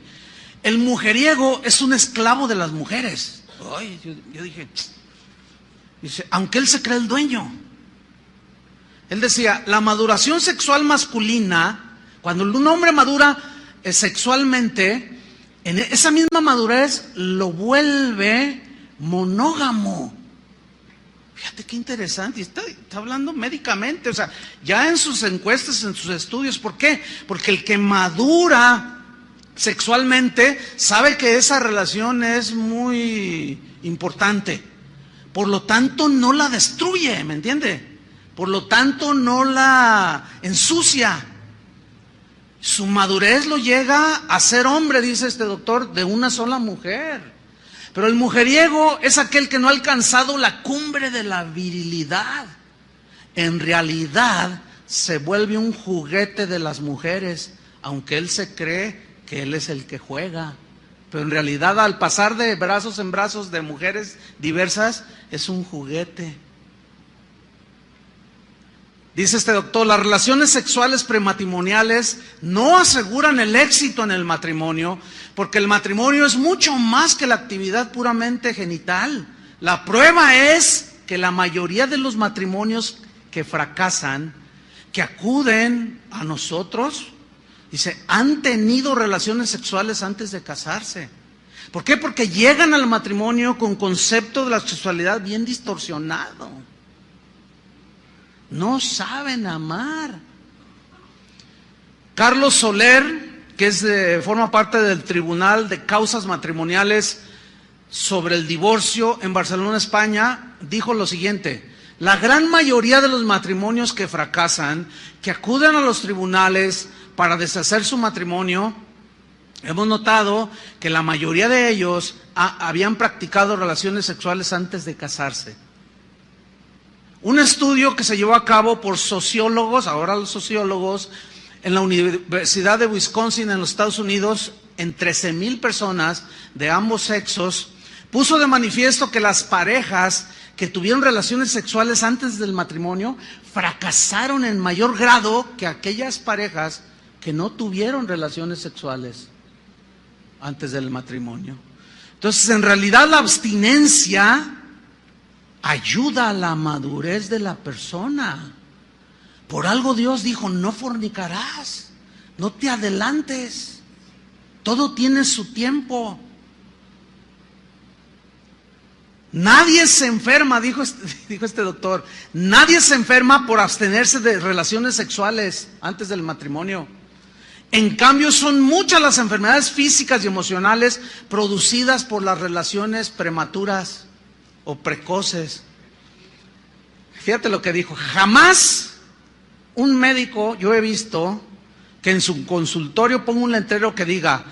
el mujeriego es un esclavo de las mujeres. Ay, yo dije, dice, aunque él se cree el dueño. Él decía, la maduración sexual masculina, cuando un hombre madura sexualmente, en esa misma madurez lo vuelve monógamo. Fíjate qué interesante, está hablando médicamente, o sea, ya en sus encuestas, en sus estudios. ¿Por qué? Porque el que madura sexualmente sabe que esa relación es muy importante, por lo tanto no la destruye, ¿me entiende? Por lo tanto no la ensucia. Su madurez lo llega a ser hombre, dice este doctor, de una sola mujer. Pero el mujeriego es aquel que no ha alcanzado la cumbre de la virilidad. En realidad se vuelve un juguete de las mujeres, aunque él se cree que él es el que juega. Pero en realidad, al pasar de brazos en brazos de mujeres diversas, es un juguete. Dice este doctor, las relaciones sexuales prematrimoniales no aseguran el éxito en el matrimonio, porque el matrimonio es mucho más que la actividad puramente genital. La prueba es que la mayoría de los matrimonios que fracasan, que acuden a nosotros, dice, han tenido relaciones sexuales antes de casarse. ¿Por qué? Porque llegan al matrimonio con concepto de la sexualidad bien distorsionado. No saben amar. Carlos Soler, que forma parte del Tribunal de Causas Matrimoniales sobre el Divorcio en Barcelona, España, dijo lo siguiente: la gran mayoría de los matrimonios que fracasan, que acuden a los tribunales para deshacer su matrimonio, hemos notado que la mayoría de ellos habían practicado relaciones sexuales antes de casarse. Un estudio que se llevó a cabo por sociólogos, ahora los sociólogos, en la Universidad de Wisconsin en los Estados Unidos, en 13,000 personas de ambos sexos, puso de manifiesto que las parejas que tuvieron relaciones sexuales antes del matrimonio fracasaron en mayor grado que aquellas parejas que no tuvieron relaciones sexuales antes del matrimonio. Entonces, en realidad la abstinencia ayuda a la madurez de la persona. Por algo Dios dijo, no fornicarás, no te adelantes, todo tiene su tiempo. Nadie se enferma, dijo este doctor, nadie se enferma por abstenerse de relaciones sexuales antes del matrimonio. En cambio, son muchas las enfermedades físicas y emocionales producidas por las relaciones prematuras o precoces. Fíjate lo que dijo, jamás un médico, yo he visto, que en su consultorio ponga un letrero que diga,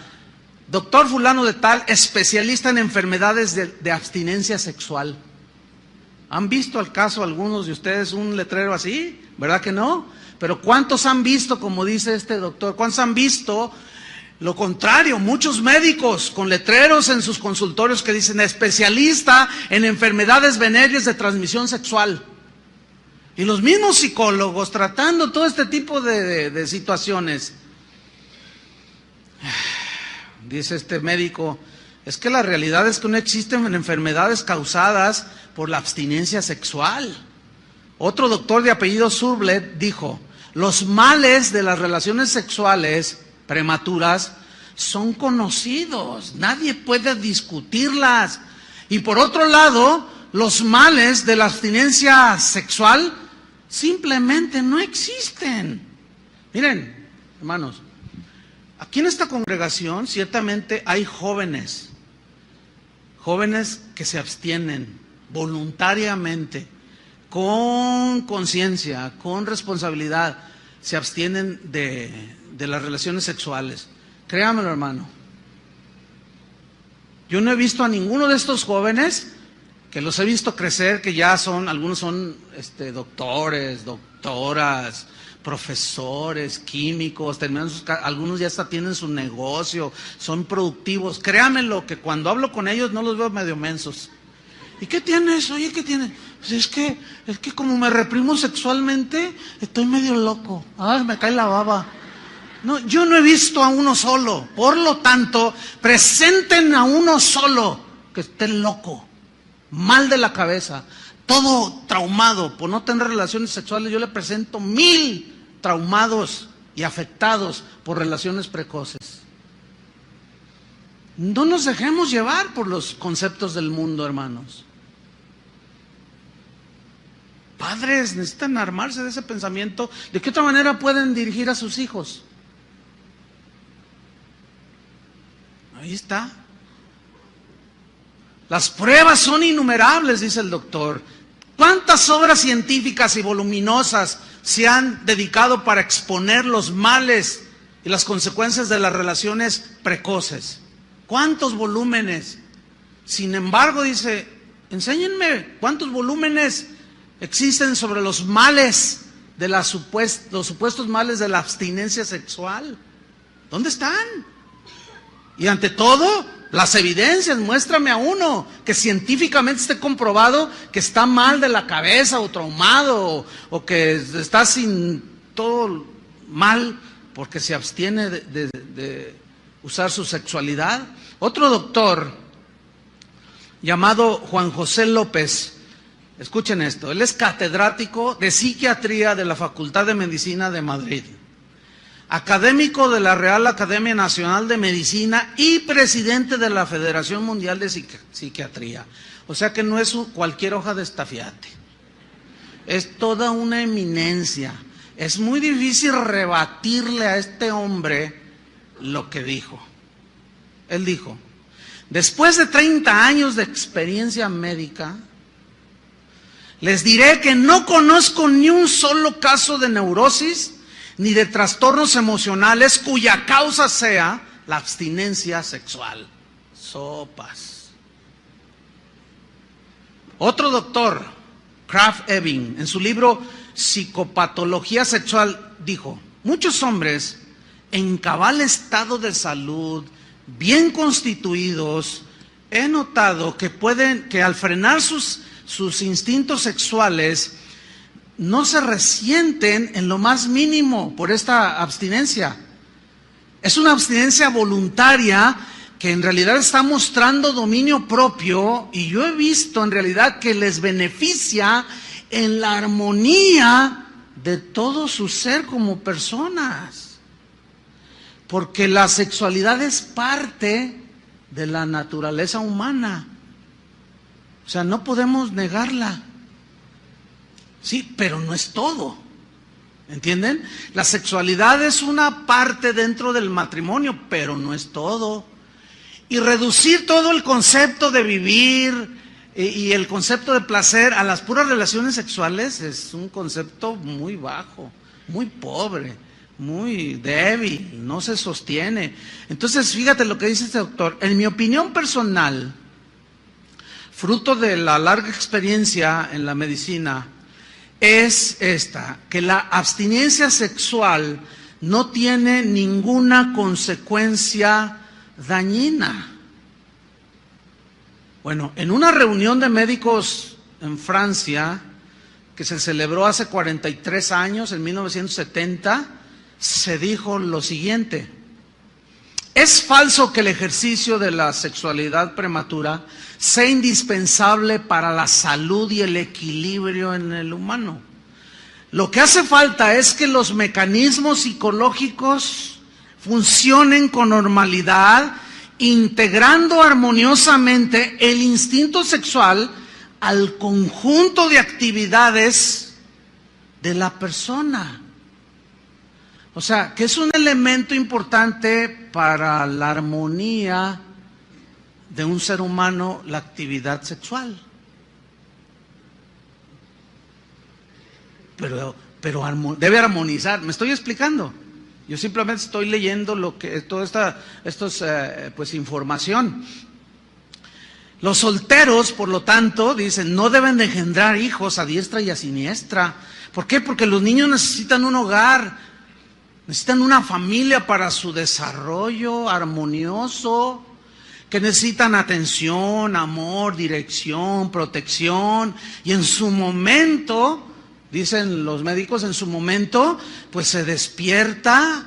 doctor fulano de tal, especialista en enfermedades de abstinencia sexual. ¿Han visto al caso algunos de ustedes un letrero así? ¿Verdad que no? Pero ¿cuántos han visto, como dice este doctor? ¿Cuántos han visto lo contrario? Muchos médicos con letreros en sus consultorios que dicen especialista en enfermedades venéreas de transmisión sexual. Y los mismos psicólogos tratando todo este tipo de situaciones. Dice este médico, es que la realidad es que no existen enfermedades causadas por la abstinencia sexual. Otro doctor de apellido Surblet dijo, los males de las relaciones sexuales prematuras son conocidos, nadie puede discutirlas. Y por otro lado, los males de la abstinencia sexual simplemente no existen. Miren, hermanos, aquí en esta congregación ciertamente hay jóvenes que se abstienen voluntariamente, con conciencia, con responsabilidad, se abstienen de las relaciones sexuales. Créamelo, hermano. Yo no he visto a ninguno de estos jóvenes, que los he visto crecer, que ya son, algunos son doctores, doctoras, profesores, químicos, algunos ya hasta tienen su negocio, son productivos. Créamelo que cuando hablo con ellos no los veo medio mensos. ¿Y qué tienes? Oye, ¿qué tienes? Pues es que como me reprimo sexualmente, estoy medio loco. Ay, me cae la baba. No, yo no he visto a uno solo. Por lo tanto, presenten a uno solo que esté loco, mal de la cabeza, todo traumado por no tener relaciones sexuales. Yo le presento 1000 traumados y afectados por relaciones precoces. No nos dejemos llevar por los conceptos del mundo, hermanos. Padres necesitan armarse de ese pensamiento. ¿De qué otra manera pueden dirigir a sus hijos? Ahí está. Las pruebas son innumerables, dice el doctor. ¿Cuántas obras científicas y voluminosas se han dedicado para exponer los males y las consecuencias de las relaciones precoces? ¿Cuántos volúmenes? Sin embargo, dice, enséñenme cuántos volúmenes existen sobre los males de los supuestos males de la abstinencia sexual. ¿Dónde están? Y ante todo, las evidencias, muéstrame a uno que científicamente esté comprobado que está mal de la cabeza o traumado o que está sin todo mal porque se abstiene de usar su sexualidad. Otro doctor llamado Juan José López, escuchen esto, él es catedrático de psiquiatría de la Facultad de Medicina de Madrid, académico de la Real Academia Nacional de Medicina y presidente de la Federación Mundial de Psiquiatría. O sea que no es cualquier hoja de estafiate, es toda una eminencia. Es muy difícil rebatirle a este hombre lo que dijo. Él dijo, después de 30 años de experiencia médica, les diré que no conozco ni un solo caso de neurosis ni de trastornos emocionales cuya causa sea la abstinencia sexual. Sopas. Otro doctor, Krafft Ebing, en su libro Psicopatología Sexual, dijo, muchos hombres en cabal estado de salud, bien constituidos, he notado que al frenar sus instintos sexuales, no se resienten en lo más mínimo por esta abstinencia. Es una abstinencia voluntaria que en realidad está mostrando dominio propio, y yo he visto en realidad que les beneficia en la armonía de todo su ser como personas. Porque la sexualidad es parte de la naturaleza humana. O sea, no podemos negarla. Sí, pero no es todo. ¿Entienden? La sexualidad es una parte dentro del matrimonio, pero no es todo. Y reducir todo el concepto de vivir y el concepto de placer a las puras relaciones sexuales es un concepto muy bajo, muy pobre, muy débil, no se sostiene. Entonces, fíjate lo que dice este doctor. En mi opinión personal, fruto de la larga experiencia en la medicina, es esta, que la abstinencia sexual no tiene ninguna consecuencia dañina. Bueno, en una reunión de médicos en Francia, que se celebró hace 43 años, en 1970, se dijo lo siguiente: es falso que el ejercicio de la sexualidad prematura sea indispensable para la salud y el equilibrio en el humano. Lo que hace falta es que los mecanismos psicológicos funcionen con normalidad, integrando armoniosamente el instinto sexual al conjunto de actividades de la persona. O sea, que es un elemento importante para la armonía de un ser humano, la actividad sexual. Pero debe armonizar. ¿Me estoy explicando? Yo simplemente estoy leyendo lo que toda esto es pues información. Los solteros, por lo tanto, dicen, no deben de engendrar hijos a diestra y a siniestra. ¿Por qué? Porque los niños necesitan un hogar, necesitan una familia para su desarrollo armonioso, que necesitan atención, amor, dirección, protección, y en su momento, dicen los médicos, en su momento, pues se despierta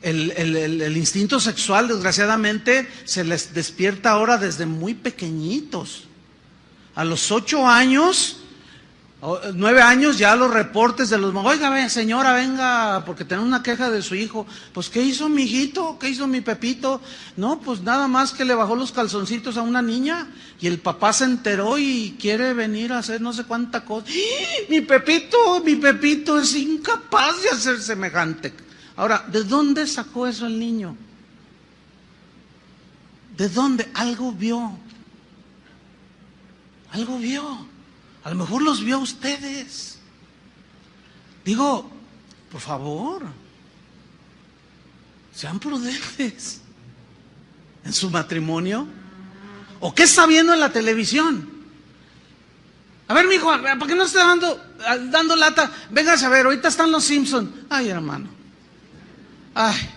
el instinto sexual. Desgraciadamente se les despierta ahora desde muy pequeñitos. A los 8 años 9 años ya los reportes de los... Oiga, señora, venga, porque tenemos una queja de su hijo. Pues, ¿qué hizo mi hijito? ¿Qué hizo mi Pepito? No, pues nada más que le bajó los calzoncitos a una niña y el papá se enteró y quiere venir a hacer no sé cuánta cosa. ¡Ah! Mi Pepito es incapaz de hacer semejante. Ahora, ¿de dónde sacó eso el niño? ¿De dónde? Algo vio. Algo vio. A lo mejor los vio a ustedes. Digo, por favor, sean prudentes en su matrimonio. ¿O qué está viendo en la televisión? A ver, mijo, ¿para qué no está dando lata? Véngase a ver, ahorita están los Simpsons. Ay, hermano. Ay.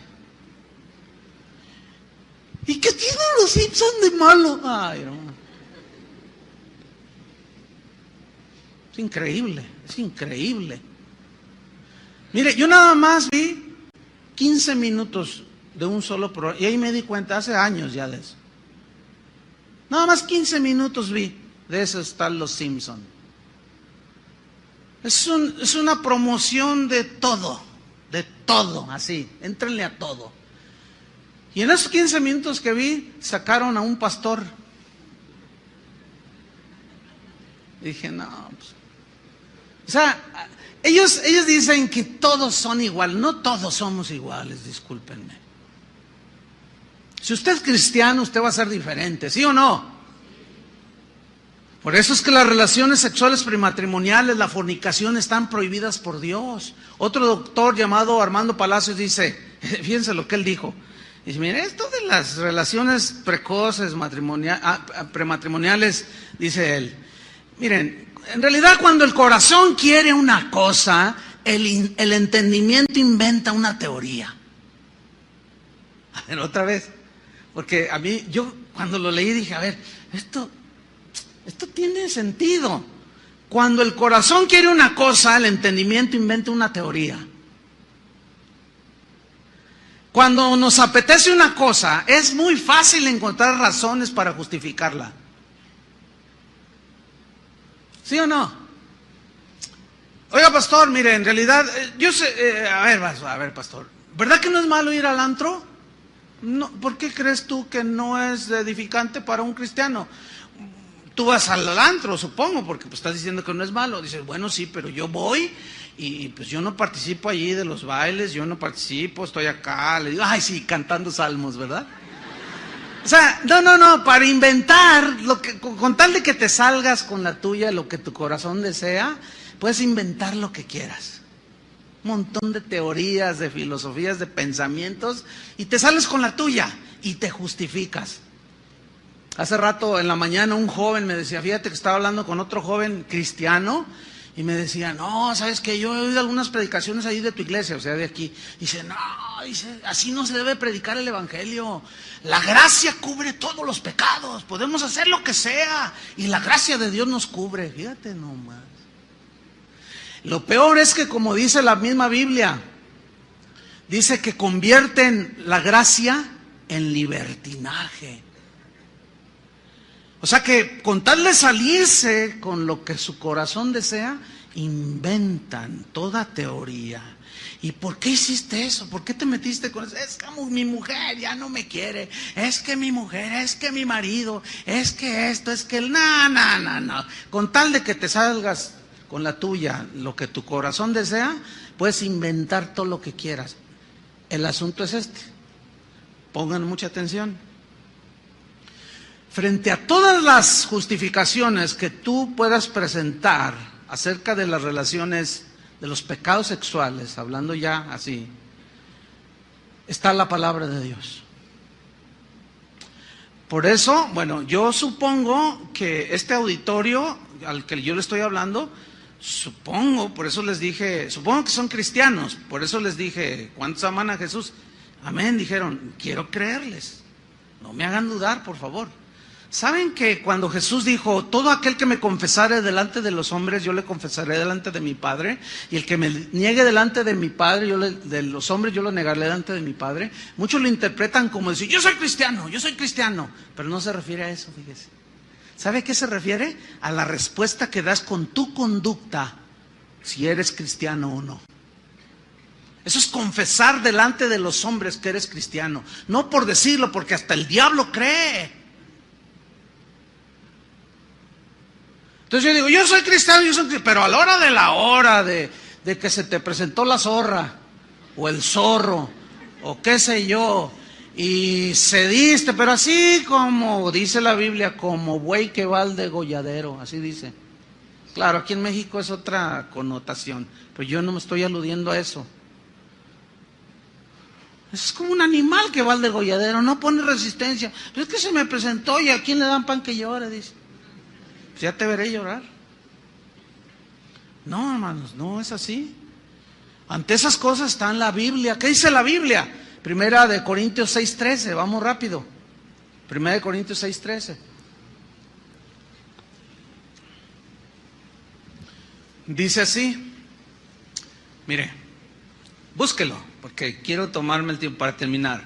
¿Y qué tienen los Simpsons de malo? Ay, hermano. Es increíble, es increíble. Mire, yo nada más vi 15 minutos de un solo programa, y ahí me di cuenta, hace años ya de eso. Nada más 15 minutos vi, de eso están los Simpson. Es una promoción de todo, así, éntrenle a todo. Y en esos 15 minutos que vi, sacaron a un pastor. Y dije, no, pues... O sea, ellos dicen que todos son iguales. No todos somos iguales, discúlpenme. Si usted es cristiano, usted va a ser diferente, ¿sí o no? Por eso es que las relaciones sexuales prematrimoniales, la fornicación, están prohibidas por Dios. Otro doctor llamado Armando Palacios dice, fíjense lo que él dijo. Dice, mire, esto de las relaciones precoces, prematrimoniales, dice él, miren, en realidad cuando el corazón quiere una cosa, el entendimiento inventa una teoría. A ver, otra vez, porque a mí, yo cuando lo leí dije, a ver, esto tiene sentido. Cuando el corazón quiere una cosa, el entendimiento inventa una teoría. Cuando nos apetece una cosa, es muy fácil encontrar razones para justificarla. ¿Sí o no? Oiga, pastor, mire, en realidad, yo sé, a ver, pastor, ¿verdad que no es malo ir al antro? No, ¿por qué crees tú que no es edificante para un cristiano? Tú vas al antro, supongo, porque pues estás diciendo que no es malo. Dices, bueno, sí, pero yo voy y pues yo no participo allí de los bailes, yo no participo, estoy acá, le digo, ay, sí, cantando salmos, ¿verdad? O sea, no, para inventar, con tal de que te salgas con la tuya, lo que tu corazón desea, puedes inventar lo que quieras. Un montón de teorías, de filosofías, de pensamientos, y te sales con la tuya y te justificas. Hace rato en la mañana un joven me decía, fíjate que estaba hablando con otro joven cristiano, y me decía, no, ¿sabes qué? Yo he oído algunas predicaciones ahí de tu iglesia, o sea, de aquí. Dice, no, así no se debe predicar el evangelio. La gracia cubre todos los pecados, podemos hacer lo que sea, y la gracia de Dios nos cubre. Fíjate nomás. Lo peor es que, como dice la misma Biblia, dice que convierten la gracia en libertinaje. O sea que con tal de salirse con lo que su corazón desea, inventan toda teoría. ¿Y por qué hiciste eso? ¿Por qué te metiste con eso? Es que mi mujer ya no me quiere. Es que mi mujer, es que mi marido, es que esto, es que el... No. Con tal de que te salgas con la tuya, lo que tu corazón desea, puedes inventar todo lo que quieras. El asunto es este. Pongan mucha atención. Frente a todas las justificaciones que tú puedas presentar acerca de las relaciones, de los pecados sexuales, hablando ya así, está la palabra de Dios. Por eso, bueno, yo supongo que este auditorio al que yo le estoy hablando, por eso les dije, supongo que son cristianos, por eso les dije, ¿cuántos aman a Jesús? Amén, dijeron, quiero creerles, no me hagan dudar, por favor. ¿Saben que cuando Jesús dijo, todo aquel que me confesare delante de los hombres, yo le confesaré delante de mi Padre, y el que me niegue delante de mi Padre, de los hombres, yo lo negaré delante de mi Padre? Muchos lo interpretan como decir, yo soy cristiano, pero no se refiere a eso, fíjese. ¿Sabe a qué se refiere? A la respuesta que das con tu conducta, si eres cristiano o no. Eso es confesar delante de los hombres que eres cristiano. No por decirlo, porque hasta el diablo cree. Entonces yo digo, yo soy cristiano, pero a la hora de que se te presentó la zorra, o el zorro, o qué sé yo, y cediste, pero así como dice la Biblia, como buey que va al degolladero, así dice. Claro, aquí en México es otra connotación, pero yo no me estoy aludiendo a eso. Es como un animal que va al degolladero, no pone resistencia. Pero es que se me presentó y a quién le dan pan que llore, dice. Pues ya te veré llorar. No, hermanos, no es así. Ante esas cosas está en la Biblia. ¿Qué dice la Biblia? Primera de Corintios 6:13, vamos rápido. Primera de Corintios 6:13. Dice así, mire, búsquelo, porque quiero tomarme el tiempo para terminar.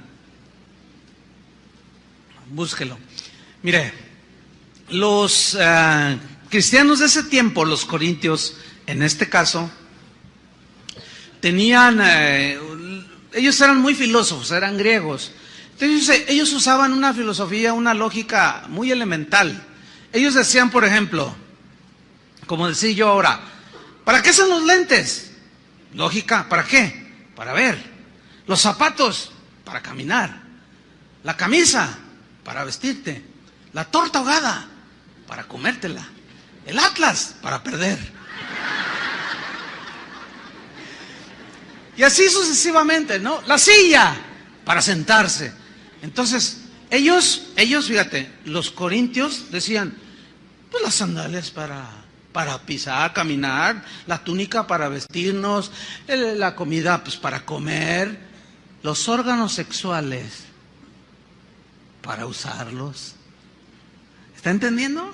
Búsquelo. Mire, los cristianos de ese tiempo, los corintios, en este caso, tenían, ellos eran muy filósofos, eran griegos. Entonces ellos usaban una filosofía, una lógica muy elemental. Ellos decían, por ejemplo, como decía yo ahora, ¿para qué son los lentes? Lógica, ¿para qué? Para ver. Los zapatos, para caminar. La camisa, para vestirte. La torta ahogada, para comértela. El atlas, para perder. Y así sucesivamente, ¿no? La silla, para sentarse. Entonces, ellos, fíjate, los corintios decían, pues las sandalias para pisar, caminar, la túnica para vestirnos, la comida pues para comer, los órganos sexuales para usarlos. ¿Está entendiendo?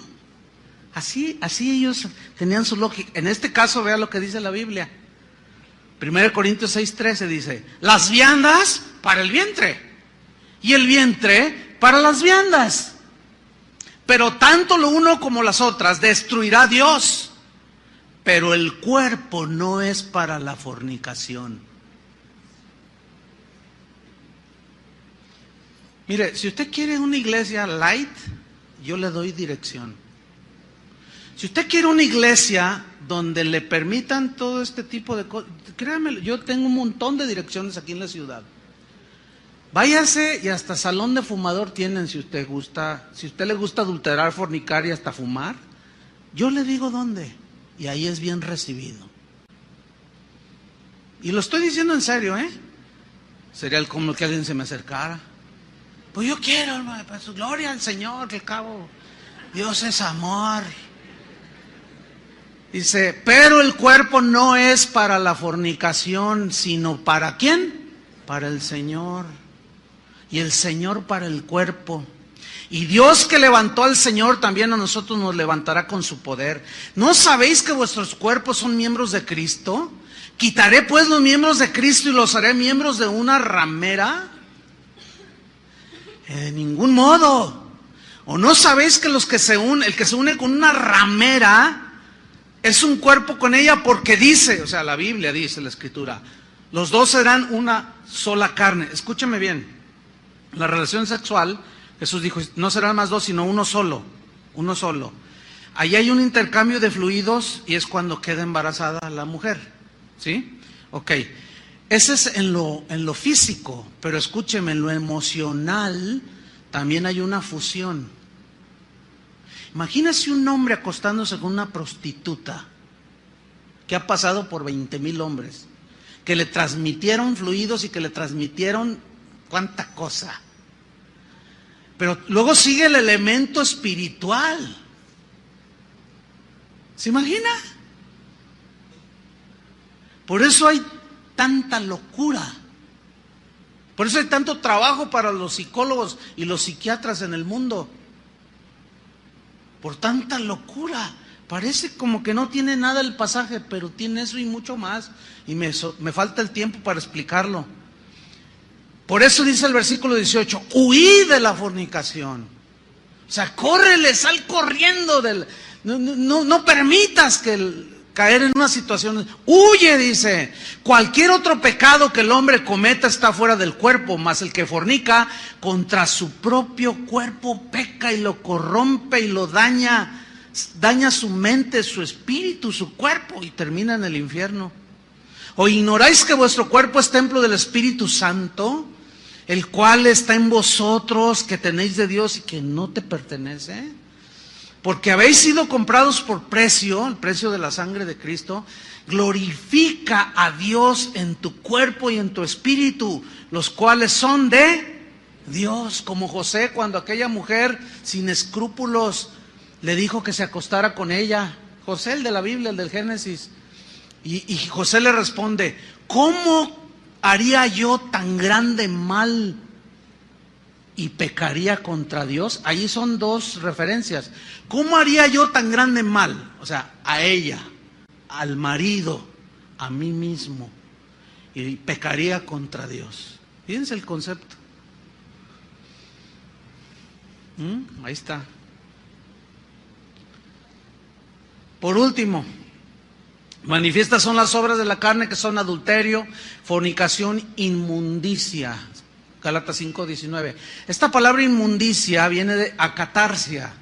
Así ellos tenían su lógica. En este caso, vea lo que dice la Biblia. 1 Corintios 6:13 dice, las viandas para el vientre y el vientre para las viandas. Pero tanto lo uno como las otras destruirá Dios. Pero el cuerpo no es para la fornicación. Mire, si usted quiere una iglesia light, yo le doy dirección. Si usted quiere una iglesia donde le permitan todo este tipo de cosas, créanme, yo tengo un montón de direcciones aquí en la ciudad. Váyase y hasta salón de fumador tienen si usted gusta. Si a usted le gusta adulterar, fornicar y hasta fumar, yo le digo dónde. Y ahí es bien recibido. Y lo estoy diciendo en serio, ¿eh? Sería como que alguien se me acercara. Pues yo quiero, hermano, para su gloria al Señor, que al cabo Dios es amor. Dice, pero el cuerpo no es para la fornicación, sino ¿para quién? Para el Señor. Y el Señor para el cuerpo. Y Dios que levantó al Señor también a nosotros nos levantará con su poder. ¿No sabéis que vuestros cuerpos son miembros de Cristo? ¿Quitaré pues los miembros de Cristo y los haré miembros de una ramera? De ningún modo. ¿O no sabéis que el que se une con una ramera es un cuerpo con ella? Porque dice, o sea, la Biblia dice, la Escritura, los dos serán una sola carne. Escúcheme bien, la relación sexual, Jesús dijo, no serán más dos, sino uno solo, uno solo. Ahí hay un intercambio de fluidos y es cuando queda embarazada la mujer, ¿sí? Ok, ese es en lo físico, pero escúcheme, en lo emocional también hay una fusión. Imagínese un hombre acostándose con una prostituta que ha pasado por 20,000 hombres, que le transmitieron fluidos y que le transmitieron cuánta cosa. Pero luego sigue el elemento espiritual. ¿Se imagina? Por eso hay tanta locura. Por eso hay tanto trabajo para los psicólogos y los psiquiatras en el mundo. Por tanta locura. Parece como que no tiene nada el pasaje, pero tiene eso y mucho más. Y me falta el tiempo para explicarlo. Por eso dice el versículo 18, huid de la fornicación. O sea, córrele, sal corriendo no permitas caer en una situación. Huye, dice. Cualquier otro pecado que el hombre cometa está fuera del cuerpo, mas el que fornica contra su propio cuerpo peca y lo corrompe y lo daña su mente, su espíritu, su cuerpo, y termina en el infierno. ¿O ignoráis que vuestro cuerpo es templo del Espíritu Santo, el cual está en vosotros, que tenéis de Dios y que no te pertenece? Porque habéis sido comprados por precio, el precio de la sangre de Cristo. Glorifica a Dios en tu cuerpo y en tu espíritu, los cuales son de Dios. Como José, cuando aquella mujer sin escrúpulos le dijo que se acostara con ella. José, el de la Biblia, el del Génesis. Y José le responde: ¿cómo haría yo tan grande mal y pecaría contra Dios? Ahí son dos referencias. ¿Cómo haría yo tan grande mal? O sea, a ella, al marido, a mí mismo, y pecaría contra Dios. Fíjense el concepto. Ahí está. Por último, manifiestas son las obras de la carne, que son adulterio, fornicación, inmundicia. Gálatas 5:19. Esta palabra inmundicia viene de acatarsia.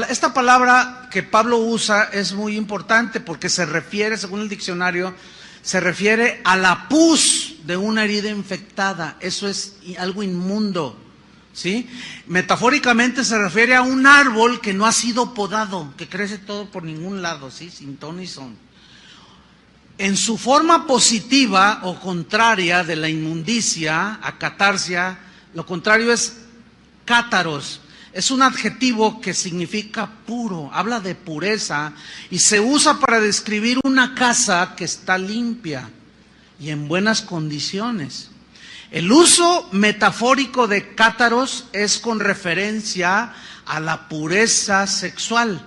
Esta palabra que Pablo usa es muy importante porque se refiere, según el diccionario, se refiere a la pus de una herida infectada. Eso es algo inmundo, ¿sí? Metafóricamente se refiere a un árbol que no ha sido podado, que crece todo por ningún lado, ¿sí? Sin ton ni son. En su forma positiva o contraria de la inmundicia, acatarsia, lo contrario es cátaros. Es un adjetivo que significa puro, habla de pureza y se usa para describir una casa que está limpia y en buenas condiciones. El uso metafórico de cátaros es con referencia a la pureza sexual,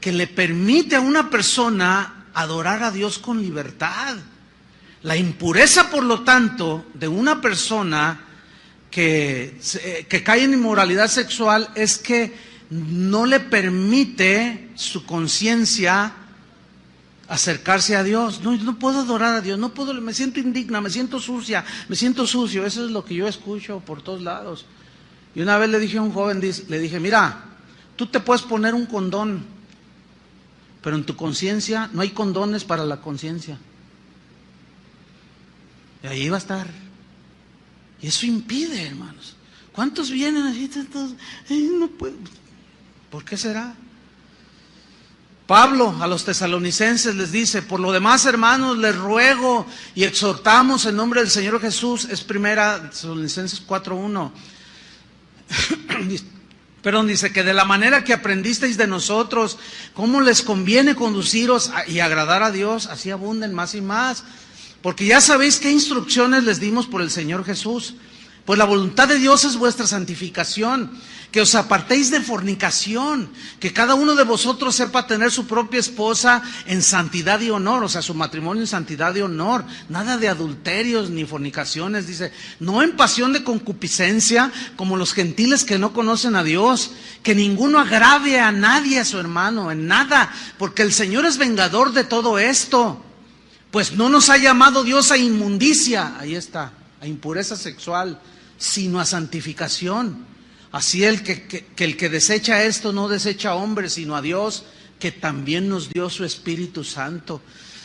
que le permite a una persona adorar a Dios con libertad. La impureza, por lo tanto, de una persona que cae en inmoralidad sexual es que no le permite su conciencia acercarse a Dios. No puedo adorar a Dios, no puedo, me siento indigna, me siento sucia, me siento sucio. Eso es lo que yo escucho por todos lados. Y una vez le dije a un joven, le dije: mira, tú te puedes poner un condón, pero en tu conciencia no hay condones para la conciencia. Y ahí va a estar. Y eso impide, hermanos. ¿Cuántos vienen así? No puedo. ¿Por qué será? Pablo a los tesalonicenses les dice: por lo demás, hermanos, les ruego y exhortamos en nombre del Señor Jesús. Es primera Tesalonicenses 4:1. Perdón, dice que de la manera que aprendisteis de nosotros, cómo les conviene conduciros y agradar a Dios, así abunden más y más. Porque ya sabéis qué instrucciones les dimos por el Señor Jesús. Pues la voluntad de Dios es vuestra santificación, que os apartéis de fornicación, que cada uno de vosotros sepa tener su propia esposa en santidad y honor, o sea, su matrimonio en santidad y honor, nada de adulterios ni fornicaciones, dice, no en pasión de concupiscencia, como los gentiles que no conocen a Dios, que ninguno agrave a nadie, a su hermano, en nada, porque el Señor es vengador de todo esto. Pues no nos ha llamado Dios a inmundicia, ahí está, a impureza sexual, sino a santificación. Así el que desecha esto no desecha a hombres, sino a Dios, que también nos dio su Espíritu Santo.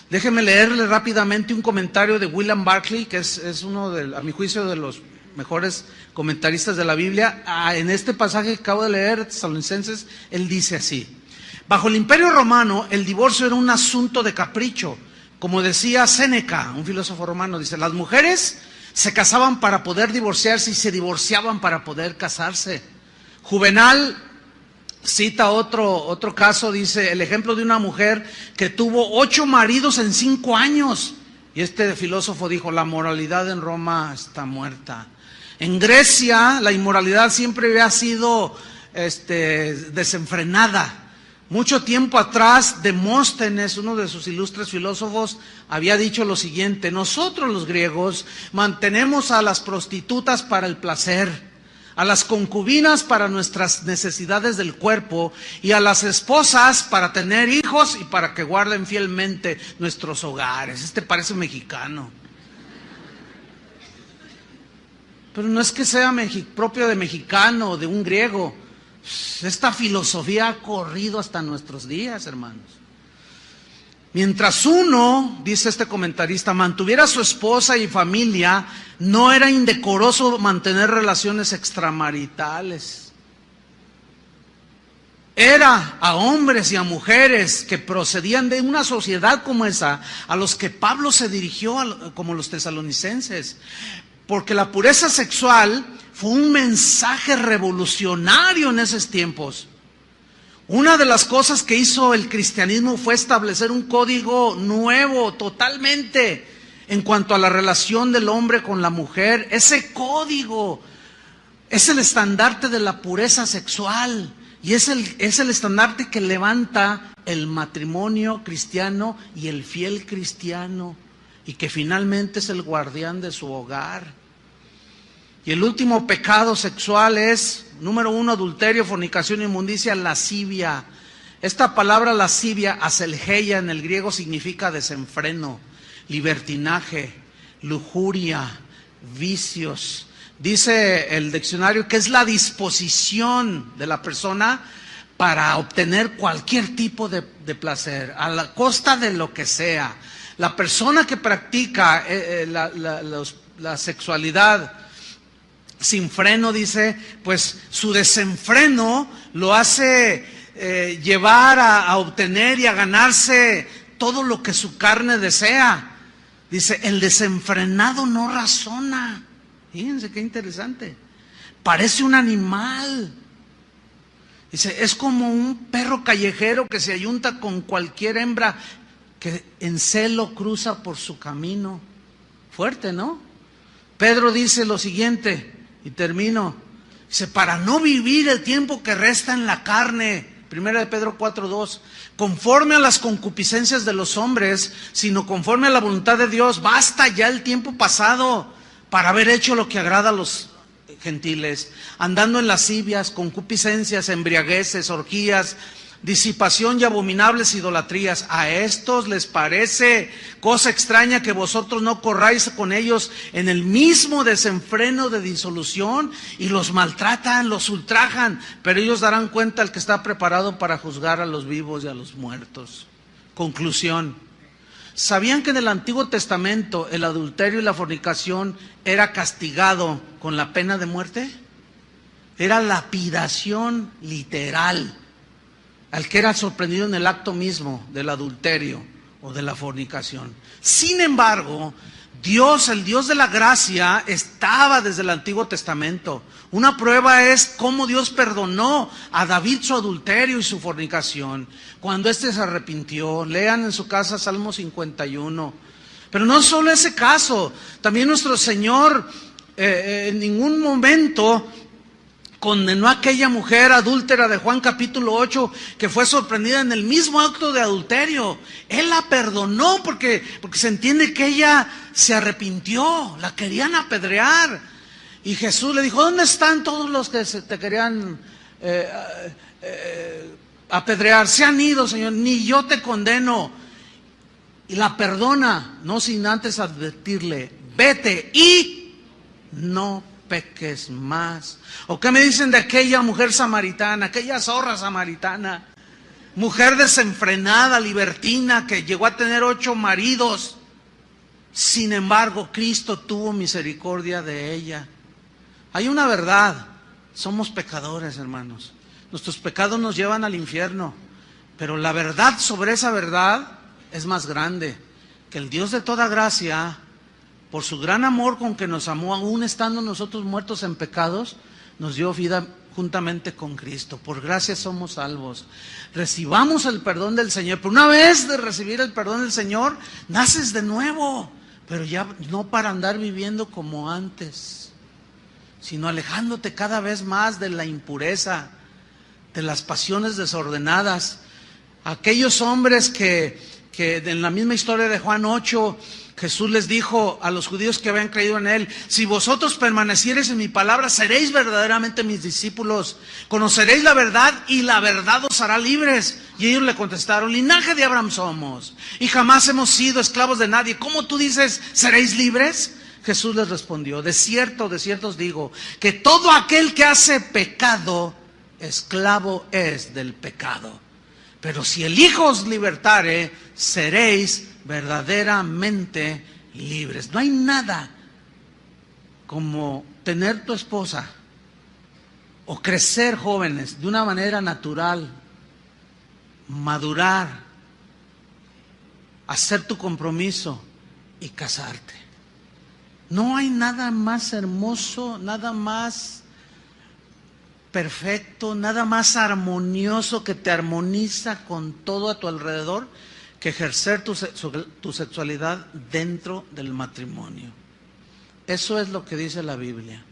Déjeme leerle rápidamente un comentario de William Barclay, que es uno, a mi juicio, de los mejores comentaristas de la Biblia. En este pasaje que acabo de leer, Tesalonicenses, él dice así: bajo el Imperio Romano, el divorcio era un asunto de capricho. Como decía Séneca, un filósofo romano, dice, las mujeres se casaban para poder divorciarse y se divorciaban para poder casarse. Juvenal cita otro caso, dice, el ejemplo de una mujer que tuvo 8 maridos en 5 años. Y este filósofo dijo, la moralidad en Roma está muerta. En Grecia la inmoralidad siempre había sido desenfrenada. Mucho tiempo atrás, Demóstenes, uno de sus ilustres filósofos, había dicho lo siguiente: nosotros los griegos mantenemos a las prostitutas para el placer, a las concubinas para nuestras necesidades del cuerpo y a las esposas para tener hijos y para que guarden fielmente nuestros hogares. Este parece mexicano. Pero no es que sea propio de mexicano o de un griego. Esta filosofía ha corrido hasta nuestros días, hermanos. Mientras uno, dice este comentarista, mantuviera a su esposa y familia, no era indecoroso mantener relaciones extramaritales. Era a hombres y a mujeres que procedían de una sociedad como esa, a los que Pablo se dirigió, como los tesalonicenses. Porque la pureza sexual fue un mensaje revolucionario en esos tiempos. Una de las cosas que hizo el cristianismo fue establecer un código nuevo totalmente en cuanto a la relación del hombre con la mujer. Ese código es el estandarte de la pureza sexual y es el estandarte que levanta el matrimonio cristiano y el fiel cristiano, y que finalmente es el guardián de su hogar. Y el último pecado sexual es, número 1, adulterio, fornicación, inmundicia, lascivia. Esta palabra lascivia, aselgeia, en el griego significa desenfreno, libertinaje, lujuria, vicios. Dice el diccionario que es la disposición de la persona para obtener cualquier tipo de placer, a la costa de lo que sea. La persona que practica la sexualidad sin freno, dice, pues su desenfreno lo hace llevar a obtener y a ganarse todo lo que su carne desea. Dice, el desenfrenado no razona. Fíjense qué interesante. Parece un animal. Dice, es como un perro callejero que se ayunta con cualquier hembra que en celo cruza por su camino. Fuerte, ¿no? Pedro dice lo siguiente, y termino. Dice, para no vivir el tiempo que resta en la carne, 1 Pedro 4:2, conforme a las concupiscencias de los hombres, sino conforme a la voluntad de Dios. Basta ya el tiempo pasado para haber hecho lo que agrada a los gentiles, andando en lascivias, concupiscencias, embriagueces, orgías, disipación y abominables idolatrías. A estos les parece cosa extraña que vosotros no corráis con ellos en el mismo desenfreno de disolución, y los maltratan, los ultrajan, pero ellos darán cuenta al que está preparado para juzgar a los vivos y a los muertos. Conclusión. ¿Sabían que en el Antiguo Testamento el adulterio y la fornicación era castigado con la pena de muerte? Era lapidación literal al que era sorprendido en el acto mismo del adulterio o de la fornicación. Sin embargo, Dios, el Dios de la gracia, estaba desde el Antiguo Testamento. Una prueba es cómo Dios perdonó a David su adulterio y su fornicación, cuando éste se arrepintió. Lean en su casa Salmo 51. Pero no solo ese caso, también nuestro Señor en ningún momento condenó a aquella mujer adúltera de Juan capítulo 8, que fue sorprendida en el mismo acto de adulterio. Él la perdonó porque se entiende que ella se arrepintió, la querían apedrear. Y Jesús le dijo, ¿dónde están todos los que te querían apedrear? Se han ido, Señor, ni yo te condeno. Y la perdona, no sin antes advertirle, vete y no peques más. ¿O qué me dicen de aquella mujer samaritana, aquella zorra samaritana? Mujer desenfrenada, libertina, que llegó a tener 8 maridos. Sin embargo, Cristo tuvo misericordia de ella. Hay una verdad, somos pecadores, hermanos. Nuestros pecados nos llevan al infierno, pero la verdad sobre esa verdad es más grande, que el Dios de toda gracia, por su gran amor con que nos amó, aún estando nosotros muertos en pecados, nos dio vida juntamente con Cristo. Por gracia somos salvos. Recibamos el perdón del Señor. Pero una vez de recibir el perdón del Señor, naces de nuevo. Pero ya no para andar viviendo como antes, sino alejándote cada vez más de la impureza, de las pasiones desordenadas. Aquellos hombres que en la misma historia de Juan 8 Jesús les dijo a los judíos que habían creído en Él: si vosotros permaneciereis en mi palabra, seréis verdaderamente mis discípulos, conoceréis la verdad y la verdad os hará libres. Y ellos le contestaron: linaje de Abraham somos, y jamás hemos sido esclavos de nadie. ¿Cómo tú dices, seréis libres? Jesús les respondió: de cierto os digo, que todo aquel que hace pecado, esclavo es del pecado. Pero si el Hijo os libertare, seréis verdaderamente libres. No hay nada como tener tu esposa o crecer jóvenes de una manera natural, madurar, hacer tu compromiso y casarte. No hay nada más hermoso, nada más perfecto, nada más armonioso que te armoniza con todo a tu alrededor que ejercer tu sexualidad dentro del matrimonio. Eso es lo que dice la Biblia.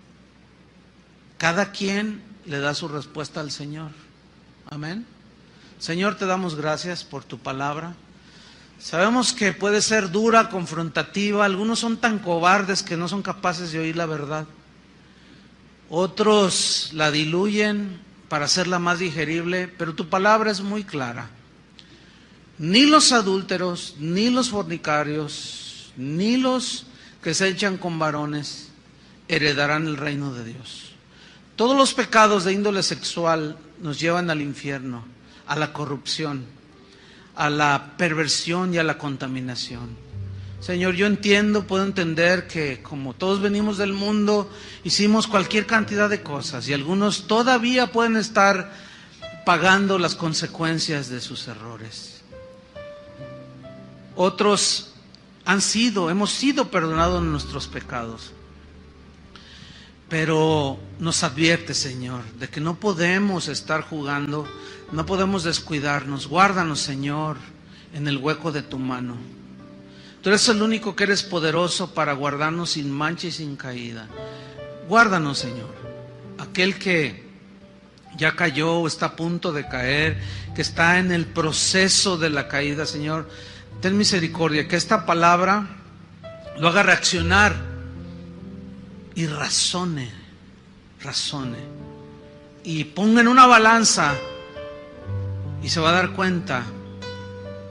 Cada quien le da su respuesta al Señor. Amén. Señor, te damos gracias por tu palabra. Sabemos que puede ser dura, confrontativa. Algunos son tan cobardes que no son capaces de oír la verdad. Otros la diluyen para hacerla más digerible, pero tu palabra es muy clara. Ni los adúlteros, ni los fornicarios, ni los que se echan con varones heredarán el reino de Dios. Todos los pecados de índole sexual nos llevan al infierno, a la corrupción, a la perversión y a la contaminación. Señor, yo entiendo, puedo entender que como todos venimos del mundo, hicimos cualquier cantidad de cosas y algunos todavía pueden estar pagando las consecuencias de sus errores. Otros hemos sido perdonados en nuestros pecados. Pero nos advierte, Señor, de que no podemos estar jugando, no podemos descuidarnos. Guárdanos, Señor, en el hueco de tu mano. Tú eres el único que eres poderoso para guardarnos sin mancha y sin caída. Guárdanos, Señor. Aquel que ya cayó o está a punto de caer, que está en el proceso de la caída, Señor, ten misericordia, que esta palabra lo haga reaccionar y razone, y ponga en una balanza y se va a dar cuenta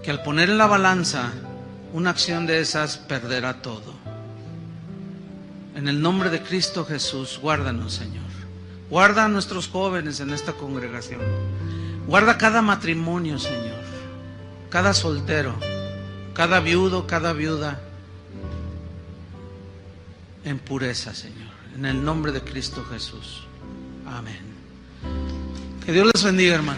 que al poner en la balanza una acción de esas perderá todo. En el nombre de Cristo Jesús, guárdanos, Señor. Guarda a nuestros jóvenes en esta congregación. Guarda cada matrimonio, Señor, cada soltero, cada viudo, cada viuda, en pureza, Señor, en el nombre de Cristo Jesús. Amén. Que Dios les bendiga, hermano.